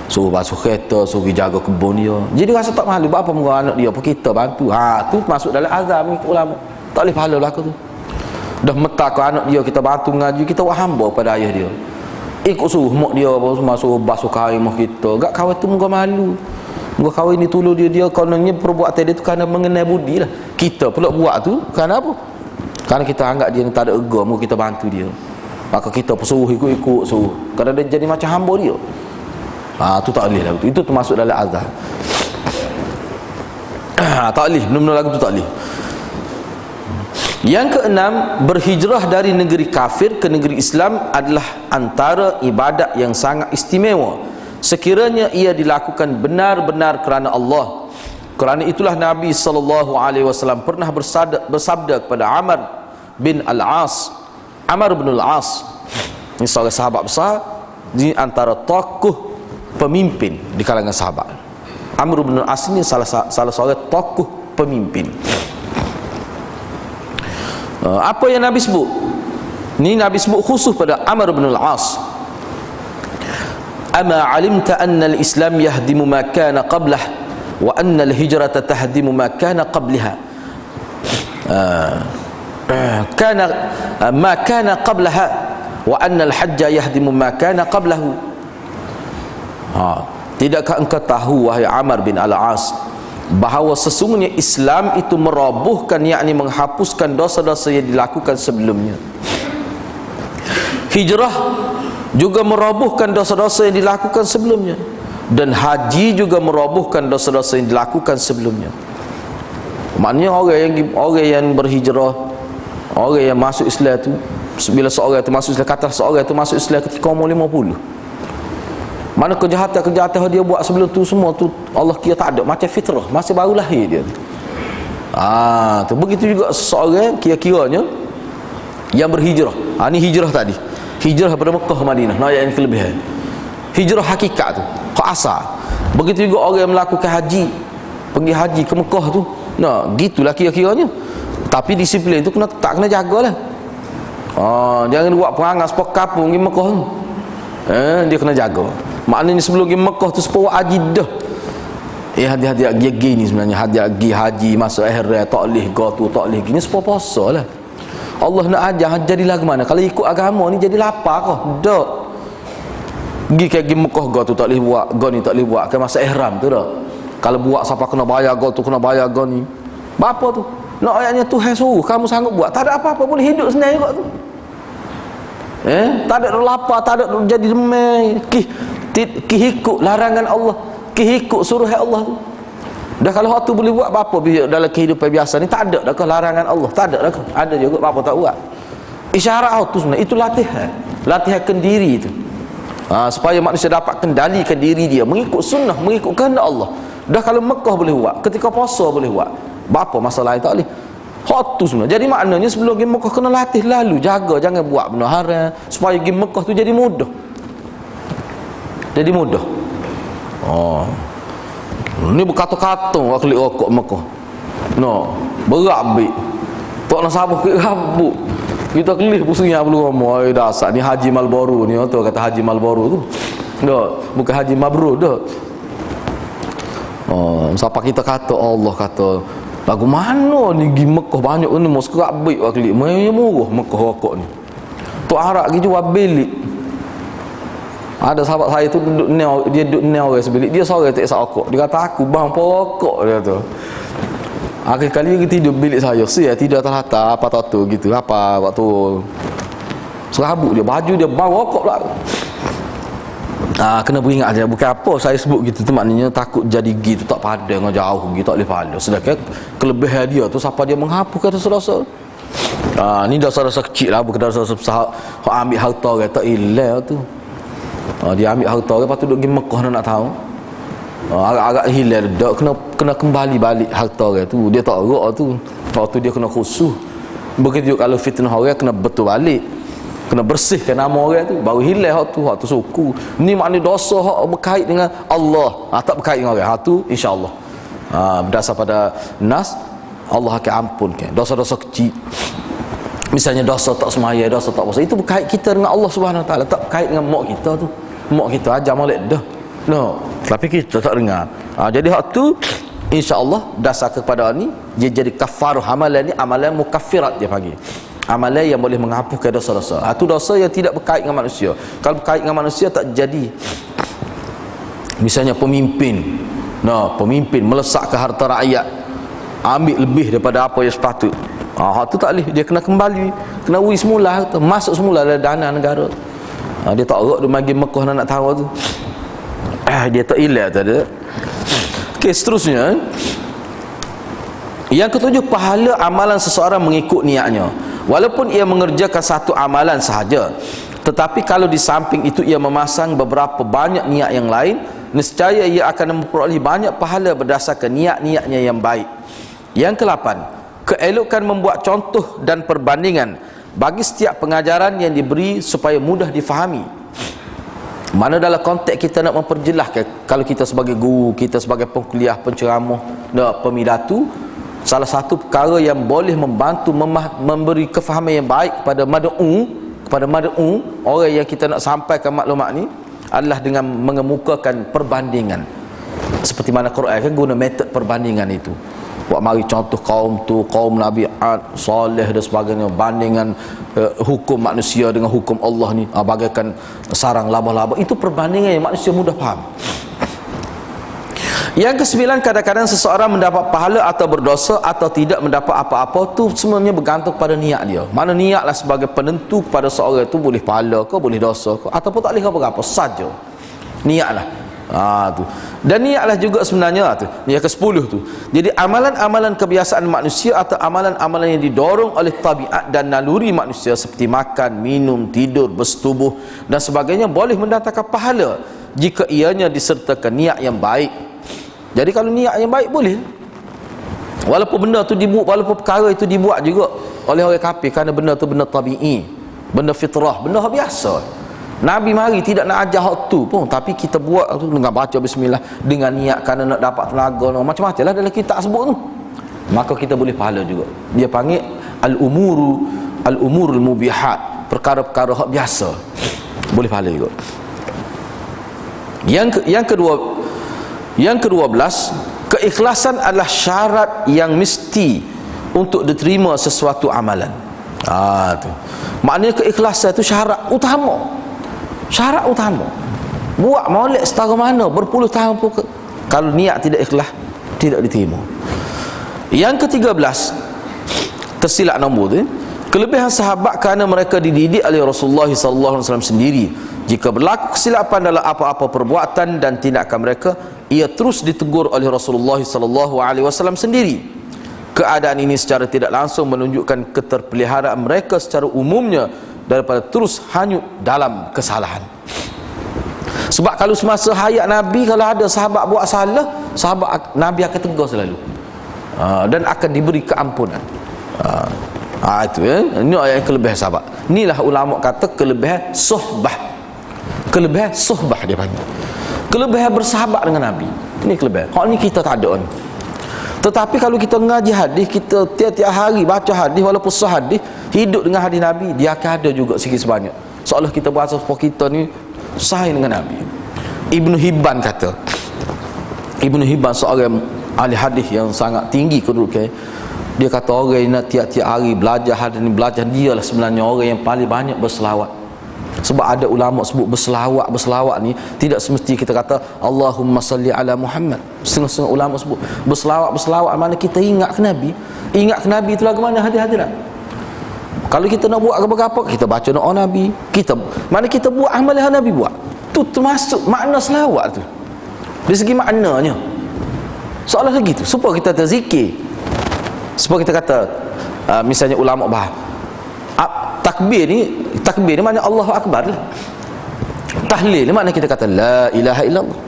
B: Suruh basuh kereta, suruh jaga kebun dia. Jadi rasa tak malu, apa moga anak dia pun kita bantu. Tu masuk dalam azam ni ulama. Tak boleh pahala belaka tu. Dah metak ke anak dia kita bantu ngaji, kita buat hamba pada ayah dia. Ikut suruh mak dia masuk basuh kain mak kita. Gak kawan tu moga malu. Moga kawan ni tolong dia kononnya perbuatan dia tu kerana mengenai budi lah. Kita pula buat tu kerana apa? Kerana kita anggap dia ni tak ada ego, kita bantu dia. Maka kita suruh ikut suruh. Kerana dia jadi macam hamba dia. Tu tak boleh lah. Itu termasuk dalam azab. Tak boleh, benar-benar lagu tu tak boleh. Yang keenam, berhijrah dari negeri kafir ke negeri Islam adalah antara ibadat yang sangat istimewa sekiranya ia dilakukan benar-benar kerana Allah. Kerana itulah Nabi SAW pernah bersabda kepada Amr bin Al-As. Amr bin Al-As ini seorang sahabat besar, di antara tokoh pemimpin di kalangan sahabat. Amr bin Al-As ini salah seorang tokoh pemimpin. Apa yang Nabi sebut? Ni Nabi sebut khusus pada Amr bin al-As. Ama alimta anna al-Islam yahdimu ma kana qablah wa anna al-hijrata tahdimu ma kana qablaha. Kana ma kana qablaha wa anna al-hajja yahdimu ma kana qablahu. Tidakkah engkau tahu wahai Amr bin al-As bahawa sesungguhnya Islam itu merobohkan, yakni menghapuskan dosa-dosa yang dilakukan sebelumnya. Hijrah juga merobohkan dosa-dosa yang dilakukan sebelumnya, dan haji juga merobohkan dosa-dosa yang dilakukan sebelumnya. Maknanya orang yang berhijrah, orang yang masuk Islam tu, bila seorang itu masuk Islam, kata seorang itu masuk Islam ketika umur 50, mana kejahatan dia buat sebelum tu semua tu Allah kira tak ada, macam fitrah, masih baru lahir dia. Tu begitu juga seorang kira-kiranya yang berhijrah. Ni hijrah tadi, hijrah daripada Mekah ke Madinah, nak yang kelebihan. Hijrah hakikat tu, ke asal. Begitu juga orang yang melakukan haji, pergi haji ke Mekah tu, gitulah kira-kiranya. Tapi disiplin tu tak kena jagalah. Jangan buat perangai sepok kapung pergi Mekah tu. Dia kena jaga. Maknanya sebelum pergi Mekah tu sepuluh haji dah. Hadiah gini sebenarnya, hadiah haji masuk ihram, taklih tu, taklih gini sepuluh puasa lah. Allah nak ajar jadilah ke mana? Kalau ikut agama ni jadi lapar kau. Tak. Pergi Mekah tu tak boleh buat, ni tak boleh buat ke masa ihram tu dah. Kalau buat siapa kena bayar tu, kena bayar ni. Apa tu? Nak ayatnya Tuhan suruh kamu sanggup buat. Tak ada apa-apa, boleh hidup sendiri kau tu. Tak ada lapar, tak ada jadi demai. Ikut larangan Allah, ikut suruh Allah tu. Dah kalau hak tu boleh buat apa dalam kehidupan biasa ni, tak ada dah ke larangan Allah, tak ada dah ke. Ada juga apa tak buat. Isyarat hak tu sebenarnya itu latihan kendiri itu. Supaya manusia dapat kendalikan diri dia mengikut sunnah, mengikut kehendak Allah. Dah kalau Mekah boleh buat, ketika puasa boleh buat, apa masalah lain tak boleh. Hak tu sebenarnya. Jadi maknanya sebelum pergi Mekah kena latih lalu, jaga jangan buat benda haram supaya pergi Mekah tu jadi mudah. Jadi mudah. Ni berkata-kata waktu rokok Mekah. Berabik. Tak nak sabar ke rabuk. Kita kelih pusingnya belum ngomong. Dasar ni Haji Malboro ni, tu kata Haji Malboro tu. Bukan Haji Mabrur dah. Siapa kita kata Allah kata lagu mana ni pergi Mekah banyak ni mau serabik waktu murah Mekah rokok ni. Tok Arab pergi jual bilik. Ada sahabat saya tu dia duduk orang sebilik, dia seorang tak isap rokok. Dia kata aku bang pokok dia tu. Akhir kali dia tidur bilik saya, tidur atas latar apa tu gitu. Apa waktu serabut dia, baju dia bang rokok pula. Kena beringat aja, bukan apa saya sebut gitu tu, maknanya takut jadi gitu tak pada dengan jauh gitu, tak boleh pada. Sedangkan kelebihan dia tu siapa dia menghapuskan dosa-dosa. Ni dosa-dosa kecil lah, bukan dosa-dosa besar. Hak ambil harta orang tak hilang tu. Dia ambil harta orang, lepas tu duduk pergi Mekah nak tahu. Agak hilang dak, kena kembali balik harta orang tu. Dia tak rak tu. Waktu dia kena khusus. Begitu juga kalau fitnah orang kena betul balik. Kena bersihkan nama orang tu, baru hilang hak tu suku. Ni maknanya dosa hak berkait dengan Allah, tak berkait dengan orang. Hak tu insya-Allah. Berdasar pada nas, Allah akan ampunkan dosa-dosa kecil. Misalnya dosa tak semaya, dosa tak puasa, itu berkait kita dengan Allah Subhanahu Wa Taala, tak berkait dengan mak kita tu. Mak kita ajar molek dah. Tapi kita tak dengar. Jadi hak tu insya-Allah dasar kepada ni dia jadi kafarah. Amalan ni amalan mukaffirat dia panggil. Amalan yang boleh menghapuskan dosa-dosa. Itu dosa yang tidak berkait dengan manusia. Kalau berkait dengan manusia tak jadi. Misalnya pemimpin melesakkan harta rakyat, ambil lebih daripada apa yang sepatut. Hak tu tak boleh, dia kena kembali, kena ui semula, masuk semula dalam dana negara. Dia tak rak dia bagi Mekah nak tahu tu. Dia tak hilang tadi. Okey, seterusnya yang ketujuh, pahala amalan seseorang mengikut niatnya. Walaupun ia mengerjakan satu amalan sahaja, tetapi kalau di samping itu ia memasang beberapa banyak niat yang lain, nescaya ia akan memperoleh banyak pahala berdasarkan niat-niatnya yang baik. Yang ke-8, keelokan membuat contoh dan perbandingan bagi setiap pengajaran yang diberi supaya mudah difahami. Mana dalam konteks kita nak memperjelas, kalau kita sebagai guru, kita sebagai pengkuliah, penceramah, pemidatu, salah satu perkara yang boleh membantu memberi kefahaman yang baik kepada mad'u, orang yang kita nak sampaikan maklumat ni, adalah dengan mengemukakan perbandingan. Seperti mana Quran kan guna metod perbandingan itu. Buat mari contoh kaum tu, kaum Nabi Ad, Saleh dan sebagainya, bandingan hukum manusia dengan hukum Allah ni, bagaikan sarang laba-laba. Itu perbandingan yang manusia mudah faham. Yang kesembilan, kadang-kadang seseorang mendapat pahala atau berdosa atau tidak mendapat apa-apa, tu sebenarnya bergantung pada niat dia. Mana niatlah sebagai penentu kepada seorang itu boleh pahala ke, boleh dosa ke, ataupun tak boleh apa-apa saja. Niatlah. Tu. Dan niatlah juga sebenarnya tu. Yang ke-10 tu. Jadi amalan-amalan kebiasaan manusia atau amalan-amalan yang didorong oleh tabiat dan naluri manusia seperti makan, minum, tidur, bersetubuh dan sebagainya boleh mendatangkan pahala jika ianya disertakan niat yang baik. Jadi kalau niat yang baik boleh. Walaupun benda tu dibuat, walaupun perkara itu dibuat juga oleh orang kafir, kerana benda tu benda tabi'i, benda fitrah, benda biasa. Nabi mari tidak nak ajar hak tu pun, tapi kita buat tu dengan baca bismillah, dengan niat kerana nak dapat tenaga, macam-macam lah dalam kitab sebut tu, maka kita boleh pahala juga. Dia panggil al-umurul mubihat, perkara-perkara hak biasa, boleh pahala juga. Yang ke-12, keikhlasan adalah syarat yang mesti untuk diterima sesuatu amalan. Tu. Maknanya keikhlasan itu syarat utama. Syarat utama. Buat maulid setara mana, berpuluh tahun pun kalau niat tidak ikhlas, tidak diterima. Yang ke-13, tersilap nombor tu, kelebihan sahabat kerana mereka dididik oleh Rasulullah SAW sendiri. Jika berlaku kesilapan dalam apa-apa perbuatan dan tindakan mereka, ia terus ditegur oleh Rasulullah SAW sendiri. Keadaan ini secara tidak langsung menunjukkan keterpeliharaan mereka secara umumnya daripada terus hanyut dalam kesalahan. Sebab kalau semasa hayat Nabi, kalau ada sahabat buat salah, sahabat Nabi akan tegur selalu, dan akan diberi keampunan. Itu ya. Ini ayat kelebihan sahabat. Inilah ulama kata kelebihan suhbah. Kelebihan suhbah dia panggil. Kelebihan bersahabat dengan Nabi. Ini kelebihan. Hak ni kita tak ada ni. Tetapi kalau kita ngaji hadis, kita tiap-tiap hari baca hadis, walaupun sah hadis, hidup dengan hadis Nabi, dia akan ada juga sikit sebanyak. Seolah kita berasa supaya kita ni sahih dengan Nabi. Ibnu Hibban kata, Ibnu Hibban seorang ahli hadis yang sangat tinggi kedudukan, dia kata orang yang nak tiap-tiap hari belajar hadis ni, belajar, dia lah sebenarnya orang yang paling banyak berselawat. Sebab ada ulama sebut berselawat ni tidak semesti kita kata Allahumma salli ala Muhammad. Setengah-setengah ulama sebut berselawat mana kita ingat ke Nabi. Ingat ke Nabi itu lagu mana hadis-hadis lah. Kalau kita nak buat apa-apa, kita baca doa Nabi, mana kita buat amalan yang Nabi buat, tu termasuk makna selawat tu dari segi maknanya. Soalan lagi tu supaya kita terzikir, supaya kita kata misalnya ulama bahas takbir ni maknanya Allahu Akbar lah. Tahlil ni maknanya kita kata la ilaha illallah.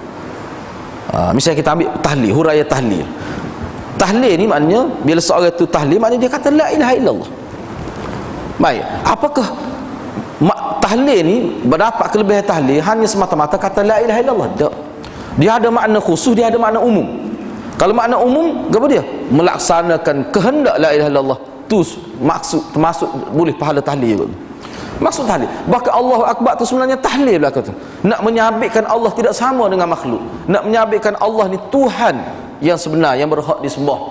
B: Misalnya kita ambil tahlil, huraian tahlil. Tahlil ni maknanya bila seorang tu tahlil, maknanya dia kata la ilaha illallah. Baik, apakah tahlil ni berdapat kelebihan tahlil hanya semata-mata kata la ilaha illallah? Tak. Dia ada makna khusus, dia ada makna umum. Kalau makna umum, apa dia? Melaksanakan kehendak la ilaha illallah. Tu maksud, termasuk boleh pahala tahlil. Maksud tahlil, bahkan Allahu Akbar tu sebenarnya tahlil belaka tu. Nak menyabitkan Allah tidak sama dengan makhluk, nak menyabitkan Allah ni Tuhan yang sebenar, yang berhak disembah.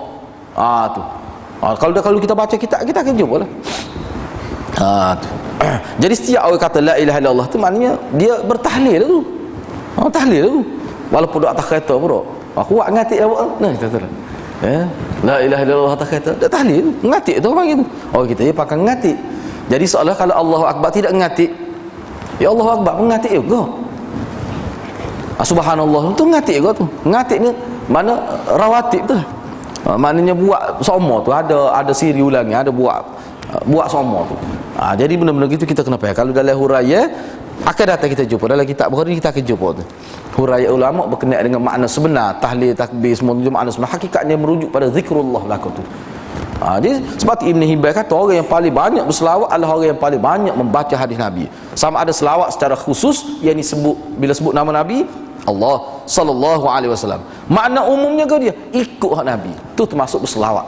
B: Tu. Kalau kita baca kitab, kita akan jumpa lah. Tu. Jadi setiap orang kata la ilaha illallah tu maknanya dia bertahlil tu. Tahlil tu. Walaupun duk atas kereta pun aku buat ngatik apa? Nah, kata lah. La ilaha illallah atas kereta, dak tahlil, ngatik tu orang gitu. Oh kita dia pakai ngatik. Jadi seolah kalau Allahu Akbar tidak ngatik, ya Allahu Akbar pun ngatik juga. Subhanallah tu ngatik juga tu. Ngatik ni mana rawatib tu. Maknanya buat somo tu ada siri ulangi, ada buat somo tu. Jadi benda-benda gitu kita kena faham. Kalau dalam huraian akan datang kita jumpa dalam kitab Bukhari, kita akan jumpa tu. Huraian ulama berkenaan dengan makna sebenar, tahlil, takbir, semua itu makna sebenar. Hakikatnya merujuk pada zikrullah laku tu. Jadi sebab Ibn Hibban kata orang yang paling banyak berselawat adalah orang yang paling banyak membaca hadis Nabi. Sama ada selawat secara khusus yang disebut bila sebut nama Nabi, Allah sallallahu alaihi wasallam. Makna umumnya kau dia ikut hak Nabi. Tu termasuk berselawat.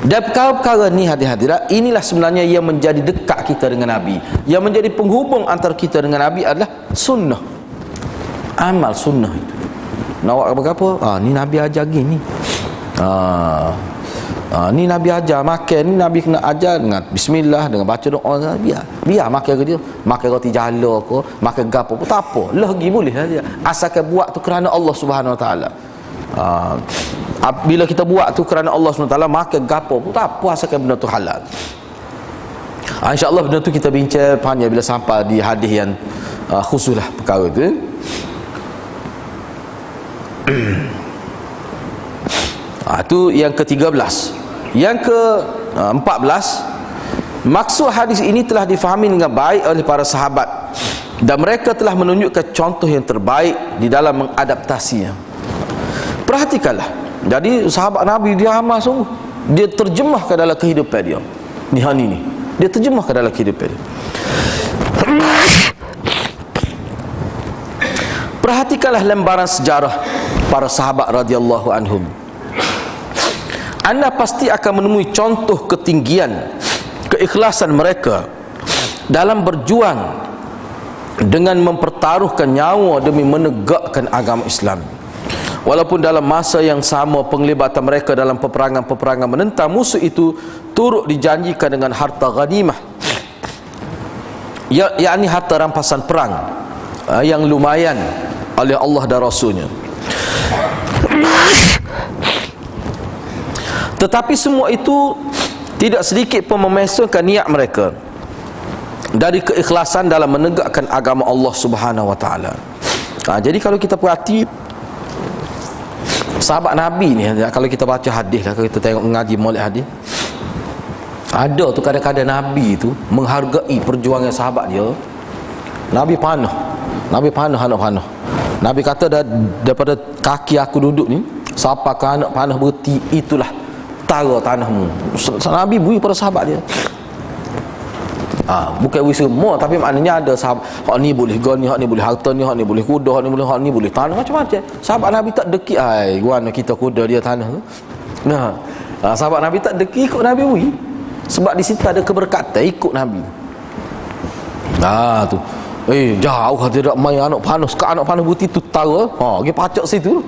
B: Dan perkara-perkara ni hadirat, inilah sebenarnya yang menjadi dekat kita dengan Nabi. Yang menjadi penghubung antara kita dengan Nabi adalah sunnah. Amal sunnah itu. Nak buat apa? Ni Nabi ajar gini. Ni Nabi ajar makan, ni Nabi kena ajar dengan bismillah, dengan baca doa. Biar makan ke dia, makan roti jala ke, makan gapo pun tak apa. Lagi boleh lah dia. Asalkan buat tu kerana Allah Subhanahu Wa Taala. Bila kita buat tu kerana Allah SWT, makan gapo pun tak apa, asalkan benda tu halal. InsyaAllah benda tu kita bincang panjang bila sampai di hadis yang khusus lah perkara tu. Itu yang ke-13. Yang ke-14, maksud hadis ini telah difahami dengan baik oleh para sahabat dan mereka telah menunjukkan contoh yang terbaik di dalam mengadaptasinya. Perhatikanlah. Jadi sahabat Nabi dia amal sungguh. Dia terjemahkan dalam kehidupan dia. Ni. Dia terjemahkan dalam kehidupan dia. Perhatikanlah lembaran sejarah para sahabat radhiyallahu anhum. Anda pasti akan menemui contoh ketinggian keikhlasan mereka dalam berjuang dengan mempertaruhkan nyawa demi menegakkan agama Islam. Walaupun dalam masa yang sama penglibatan mereka dalam peperangan-peperangan menentang musuh itu turut dijanjikan dengan harta ghanimah, yakni harta rampasan perang yang lumayan oleh Allah dan Rasulnya. Tetapi semua itu tidak sedikit pun memesankan niat mereka dari keikhlasan dalam menegakkan agama Allah Subhanahu Wa Taala. Jadi kalau kita perhati sahabat Nabi ni, kalau kita baca hadis lah, kalau kita tengok mengaji molek hadis, ada tu kadang-kadang Nabi tu menghargai perjuangan sahabat dia. Nabi panah Nabi kata daripada kaki aku duduk ni sampai ke anak panah berhenti, itulah tara tanahmu. Nabi beri pada sahabat dia. Bukan beri semua, tapi maknanya ada sahabat, hak ni boleh gani, hak ni boleh harta ni, hak ni boleh kuda, hak ni boleh tanah, macam-macam. Sahabat Nabi tak deki guna kita kuda dia tanah tu. Sahabat Nabi tak deki, ikut Nabi beri. Sebab di situ ada keberkatan, ikut Nabi. Tu. Jauh tidak main anak panas, ke anak panas buti tu tara, dia pacak situ.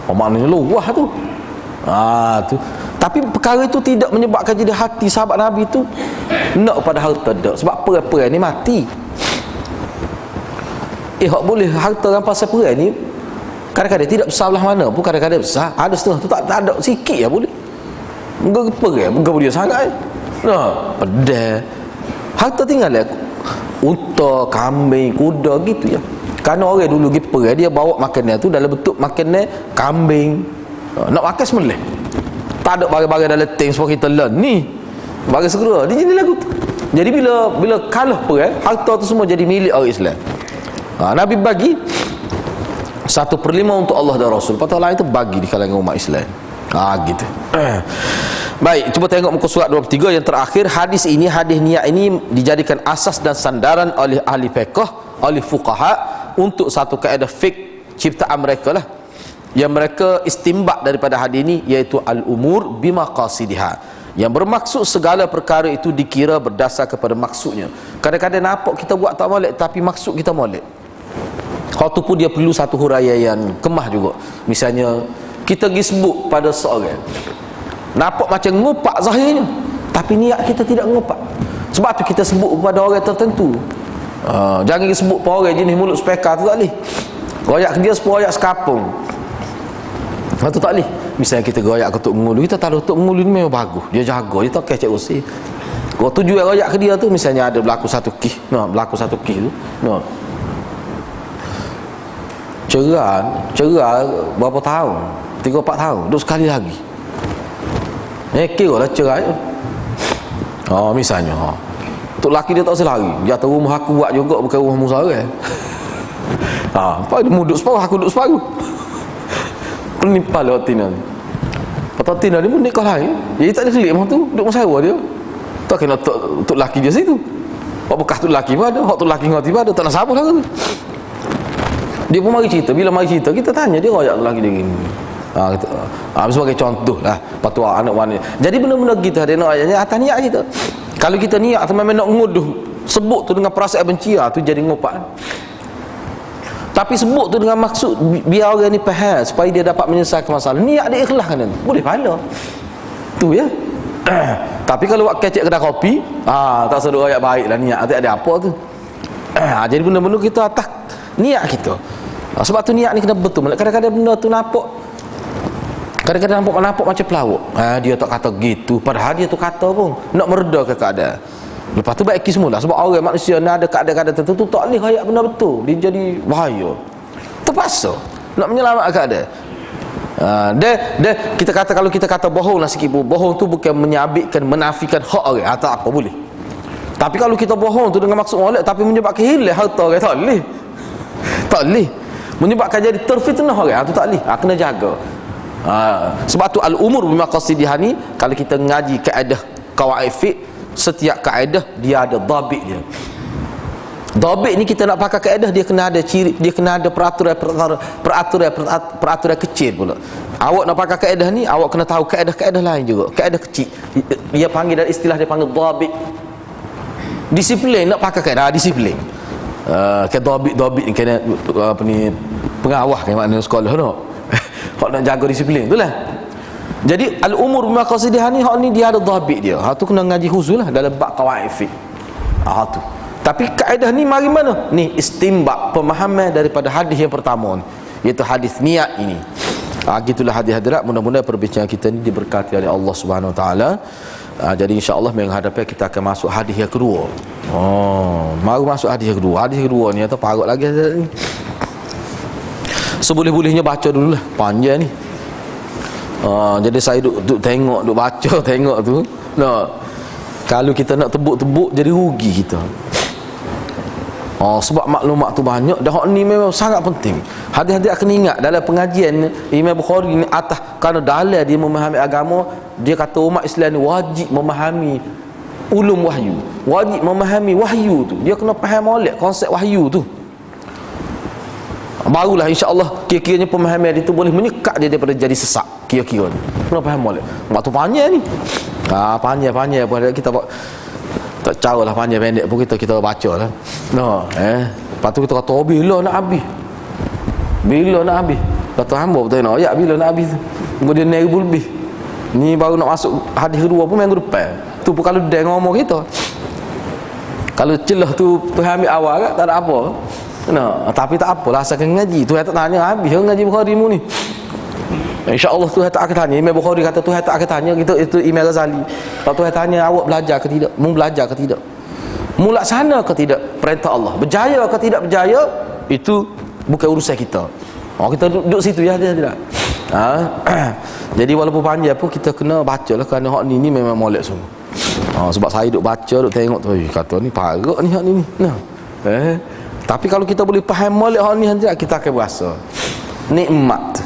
B: Maknanya luah tu. Tu. Tapi perkara itu tidak menyebabkan jadi hati sahabat Nabi itu nak pada harta dak. Sebab perang ni mati. Hak boleh harta rampasan perang ni kadang-kadang tidak besar belah mana pun, kadang-kadang besar. Ada setengah tu tak ada sikit ya boleh. Enggak perang, enggak boleh sangat. Pedal. Harta tinggal lah. Unta, kambing, kuda gitu ya. Kerana orang dulu pergi perang, dia bawa makanan tu dalam bentuk makanan kambing. Nak makan sembelih. Tak ada barang-barang dalam tank sebab kita learn ni barang segera, dia jadi lagu tu. Jadi bila kalah perang, harta tu semua jadi milik orang Islam. Nabi bagi 1/5 untuk Allah dan Rasul, lepas tu lain tu bagi di kalangan umat Islam. Gitu. Baik, cuba tengok muka surat 23 yang terakhir. Hadis niat ini dijadikan asas dan sandaran oleh ahli fiqh, oleh fuqaha untuk satu kaedah fiqh ciptaan mereka lah, yang mereka istimbat daripada hadis ini, iaitu al-umur bimaqasidiha, yang bermaksud segala perkara itu dikira berdasar kepada maksudnya. Kadang-kadang nampak kita buat tak molek, tapi maksud kita molek. Kalau tu pun dia perlu satu huraian kemah juga. Misalnya kita pergi sebut pada seorang, nampak macam ngupak zahirnya, tapi niat kita tidak ngupak. Sebab tu kita sebut kepada orang tertentu. Jangan sebut pada orang jenis mulut spekar tu, tak boleh. Royak dia sepoyak sekapung. Lepas tu tak boleh. Misalnya kita royak ke Tok Mengulu, kita tahu Tok Mengulu ni memang bagus, dia jaga, dia tak kecek usi. Kalau tujuan royak ke dia tu, misalnya ada berlaku satu kis tu, cerai berapa tahun, 3-4 tahun, duduk sekali lagi, kira lah cerai. Misalnya Tok laki dia tak selari, dia tahu rumah aku buat juga, bukan rumah musara. Apa dia duduk separuh, aku duduk separuh. Penimpal lewat Tina ni. Patut Tina ni pun nikah lain. Jadi tak ada kelik mah tu, duduk masawa dia. Tak kena tok laki dia situ. Hak bekas tok laki pun ada, hak tok laki ngati pun ada, tak nak sabar lah tu. Dia pun mari cerita. Bila mari cerita, kita tanya dia royak lagi dia gini. Sebagai contoh lah patwa anak wanita. Jadi benda-benda gitu ada ayatnya atas niat kita. Kalau kita niat memang nak nguduh, sebut tu dengan perasaan benci, tu jadi ngopak. Tapi sebut tu dengan maksud biar orang ni faham supaya dia dapat menyelesaikan masalah. Niat dia ikhlas kan, boleh pahala. Tu ya. Tapi kalau buat kecek kedai kopi, tak seru ayat baiklah niat, tak ada apa tu. Jadi benda-benda kita atas niat kita. Sebab tu niat ni kena betul. Kadang-kadang benda tu nampak, kadang-kadang nampak macam pelawak. Dia tak kata gitu, padahal dia tu kata pun nak meredakan keadaan. Lepas tu baik semula sebab orang manusia ni ada keadaan-keadaan tertentu tak boleh ayat benda betul, dia jadi bahaya. Terpaksa nak menyelamatkan keadaan. Kita kata, kalau kita kata bohonglah sikit pun, bohong tu bukan menyabitkan, menafikan hak orang, tak apa boleh. Tapi kalau kita bohong tu dengan maksud molek tapi menyebabkan hilang harta orang, tak boleh. Tak boleh. Menyebabkan jadi terfitnah orang, tu tak boleh. Kena jaga. Sebab tu al-umur bimaqasidih ni, kalau kita ngaji kaedah qawaid fiqh, setiap kaedah dia ada dhabit dia. Dhabit ni kita nak pakai kaedah, dia kena ada ciri, dia kena ada peraturan kecil pula. Awak nak pakai kaedah ni, awak kena tahu kaedah-kaedah lain juga, kaedah kecil. Dia panggil, dari istilah dia panggil dhabit. Disiplin, nak pakai kaedah disiplin. Dhabit ni kena apa ni, pengawah kan maknanya sekolah tu. Hak nak jaga disiplin itulah. Jadi al-umur bimaqasidih ni, hak ni dia ada dhabit dia. Tu kena ngaji khusus lah dalam bab qawaid fiqh. Tu. Tapi kaedah ni mari mana? Ni istinbat, pemahaman daripada hadis yang pertama ni, iaitu hadis niat ini. Gitulah hadis-hadirat. Mudah-mudahan perbincangan kita ni diberkati oleh Allah Subhanahu Wa Taala. Jadi insya-Allah minggu hadapan kita akan masuk hadis yang kedua. Mari masuk hadis yang kedua. Hadis kedua ni atau parut lagi ni. Seboleh-bolehnya baca dululah, panjang ni. Jadi saya duk tengok, duk baca tengok tu. Kalau kita nak tebuk-tebuk jadi rugi kita. Sebab maklumat tu banyak, dah ni memang sangat penting. Hadis-hadis akan ingat dalam pengajian Imam Bukhari ni atas, kerana dalam dia memahami agama, dia kata umat Islam ni wajib memahami ulum wahyu, wajib memahami wahyu tu. Dia kena faham molek konsep wahyu tu. Barulah insya-Allah kira-kiranya pemahaman dia tu boleh menyekat dia daripada jadi sesak. Kira-kira ni kena faham molek. Waktu panjang ni. Panjang pun kita tak tahu lah, panjang pendek pun kita baca lah. Lepas tu kita kata bila nak habis, bila nak habis. Kata hamba betul nak ayat bila nak habis tu. Kemudian 9,000 lebih. Ni baru nak masuk hadis kedua pun minggu depan. Tu pun kalau dia ngomong kita, kalau celah tu ambil awal kan, tak ada apa. Tapi tak apalah, asalkan ngaji. Tu tak tanya habis ngaji Bukhari mu ni. InsyaAllah Tuhan tak akan tanya. Imam Bukhari kata Tuhan tak akan tanya kita, itu Imam Ghazali. Kalau Tuhan tanya awak belajar ke tidak, mu belajar ke tidak, mu laksana ke tidak perintah Allah, berjaya ke tidak berjaya, itu bukan urusan kita. Kita duduk situ ya, tidak. Jadi walaupun panjang pun kita kena baca lah, kerana hak ni memang molek semua. Sebab saya duduk baca, duduk tengok tu, kata ni parut ni hak ni. Tapi kalau kita boleh faham molek hak ni, kita akan berasa nikmat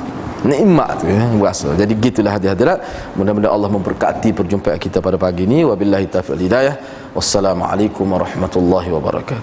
B: tu berasa. Jadi gitulah hadirat. Mudah-mudahan Allah memberkati perjumpaan kita pada pagi ini. Wabillahi taufiq wal hidayah. Wassalamualaikum warahmatullahi wabarakatuh.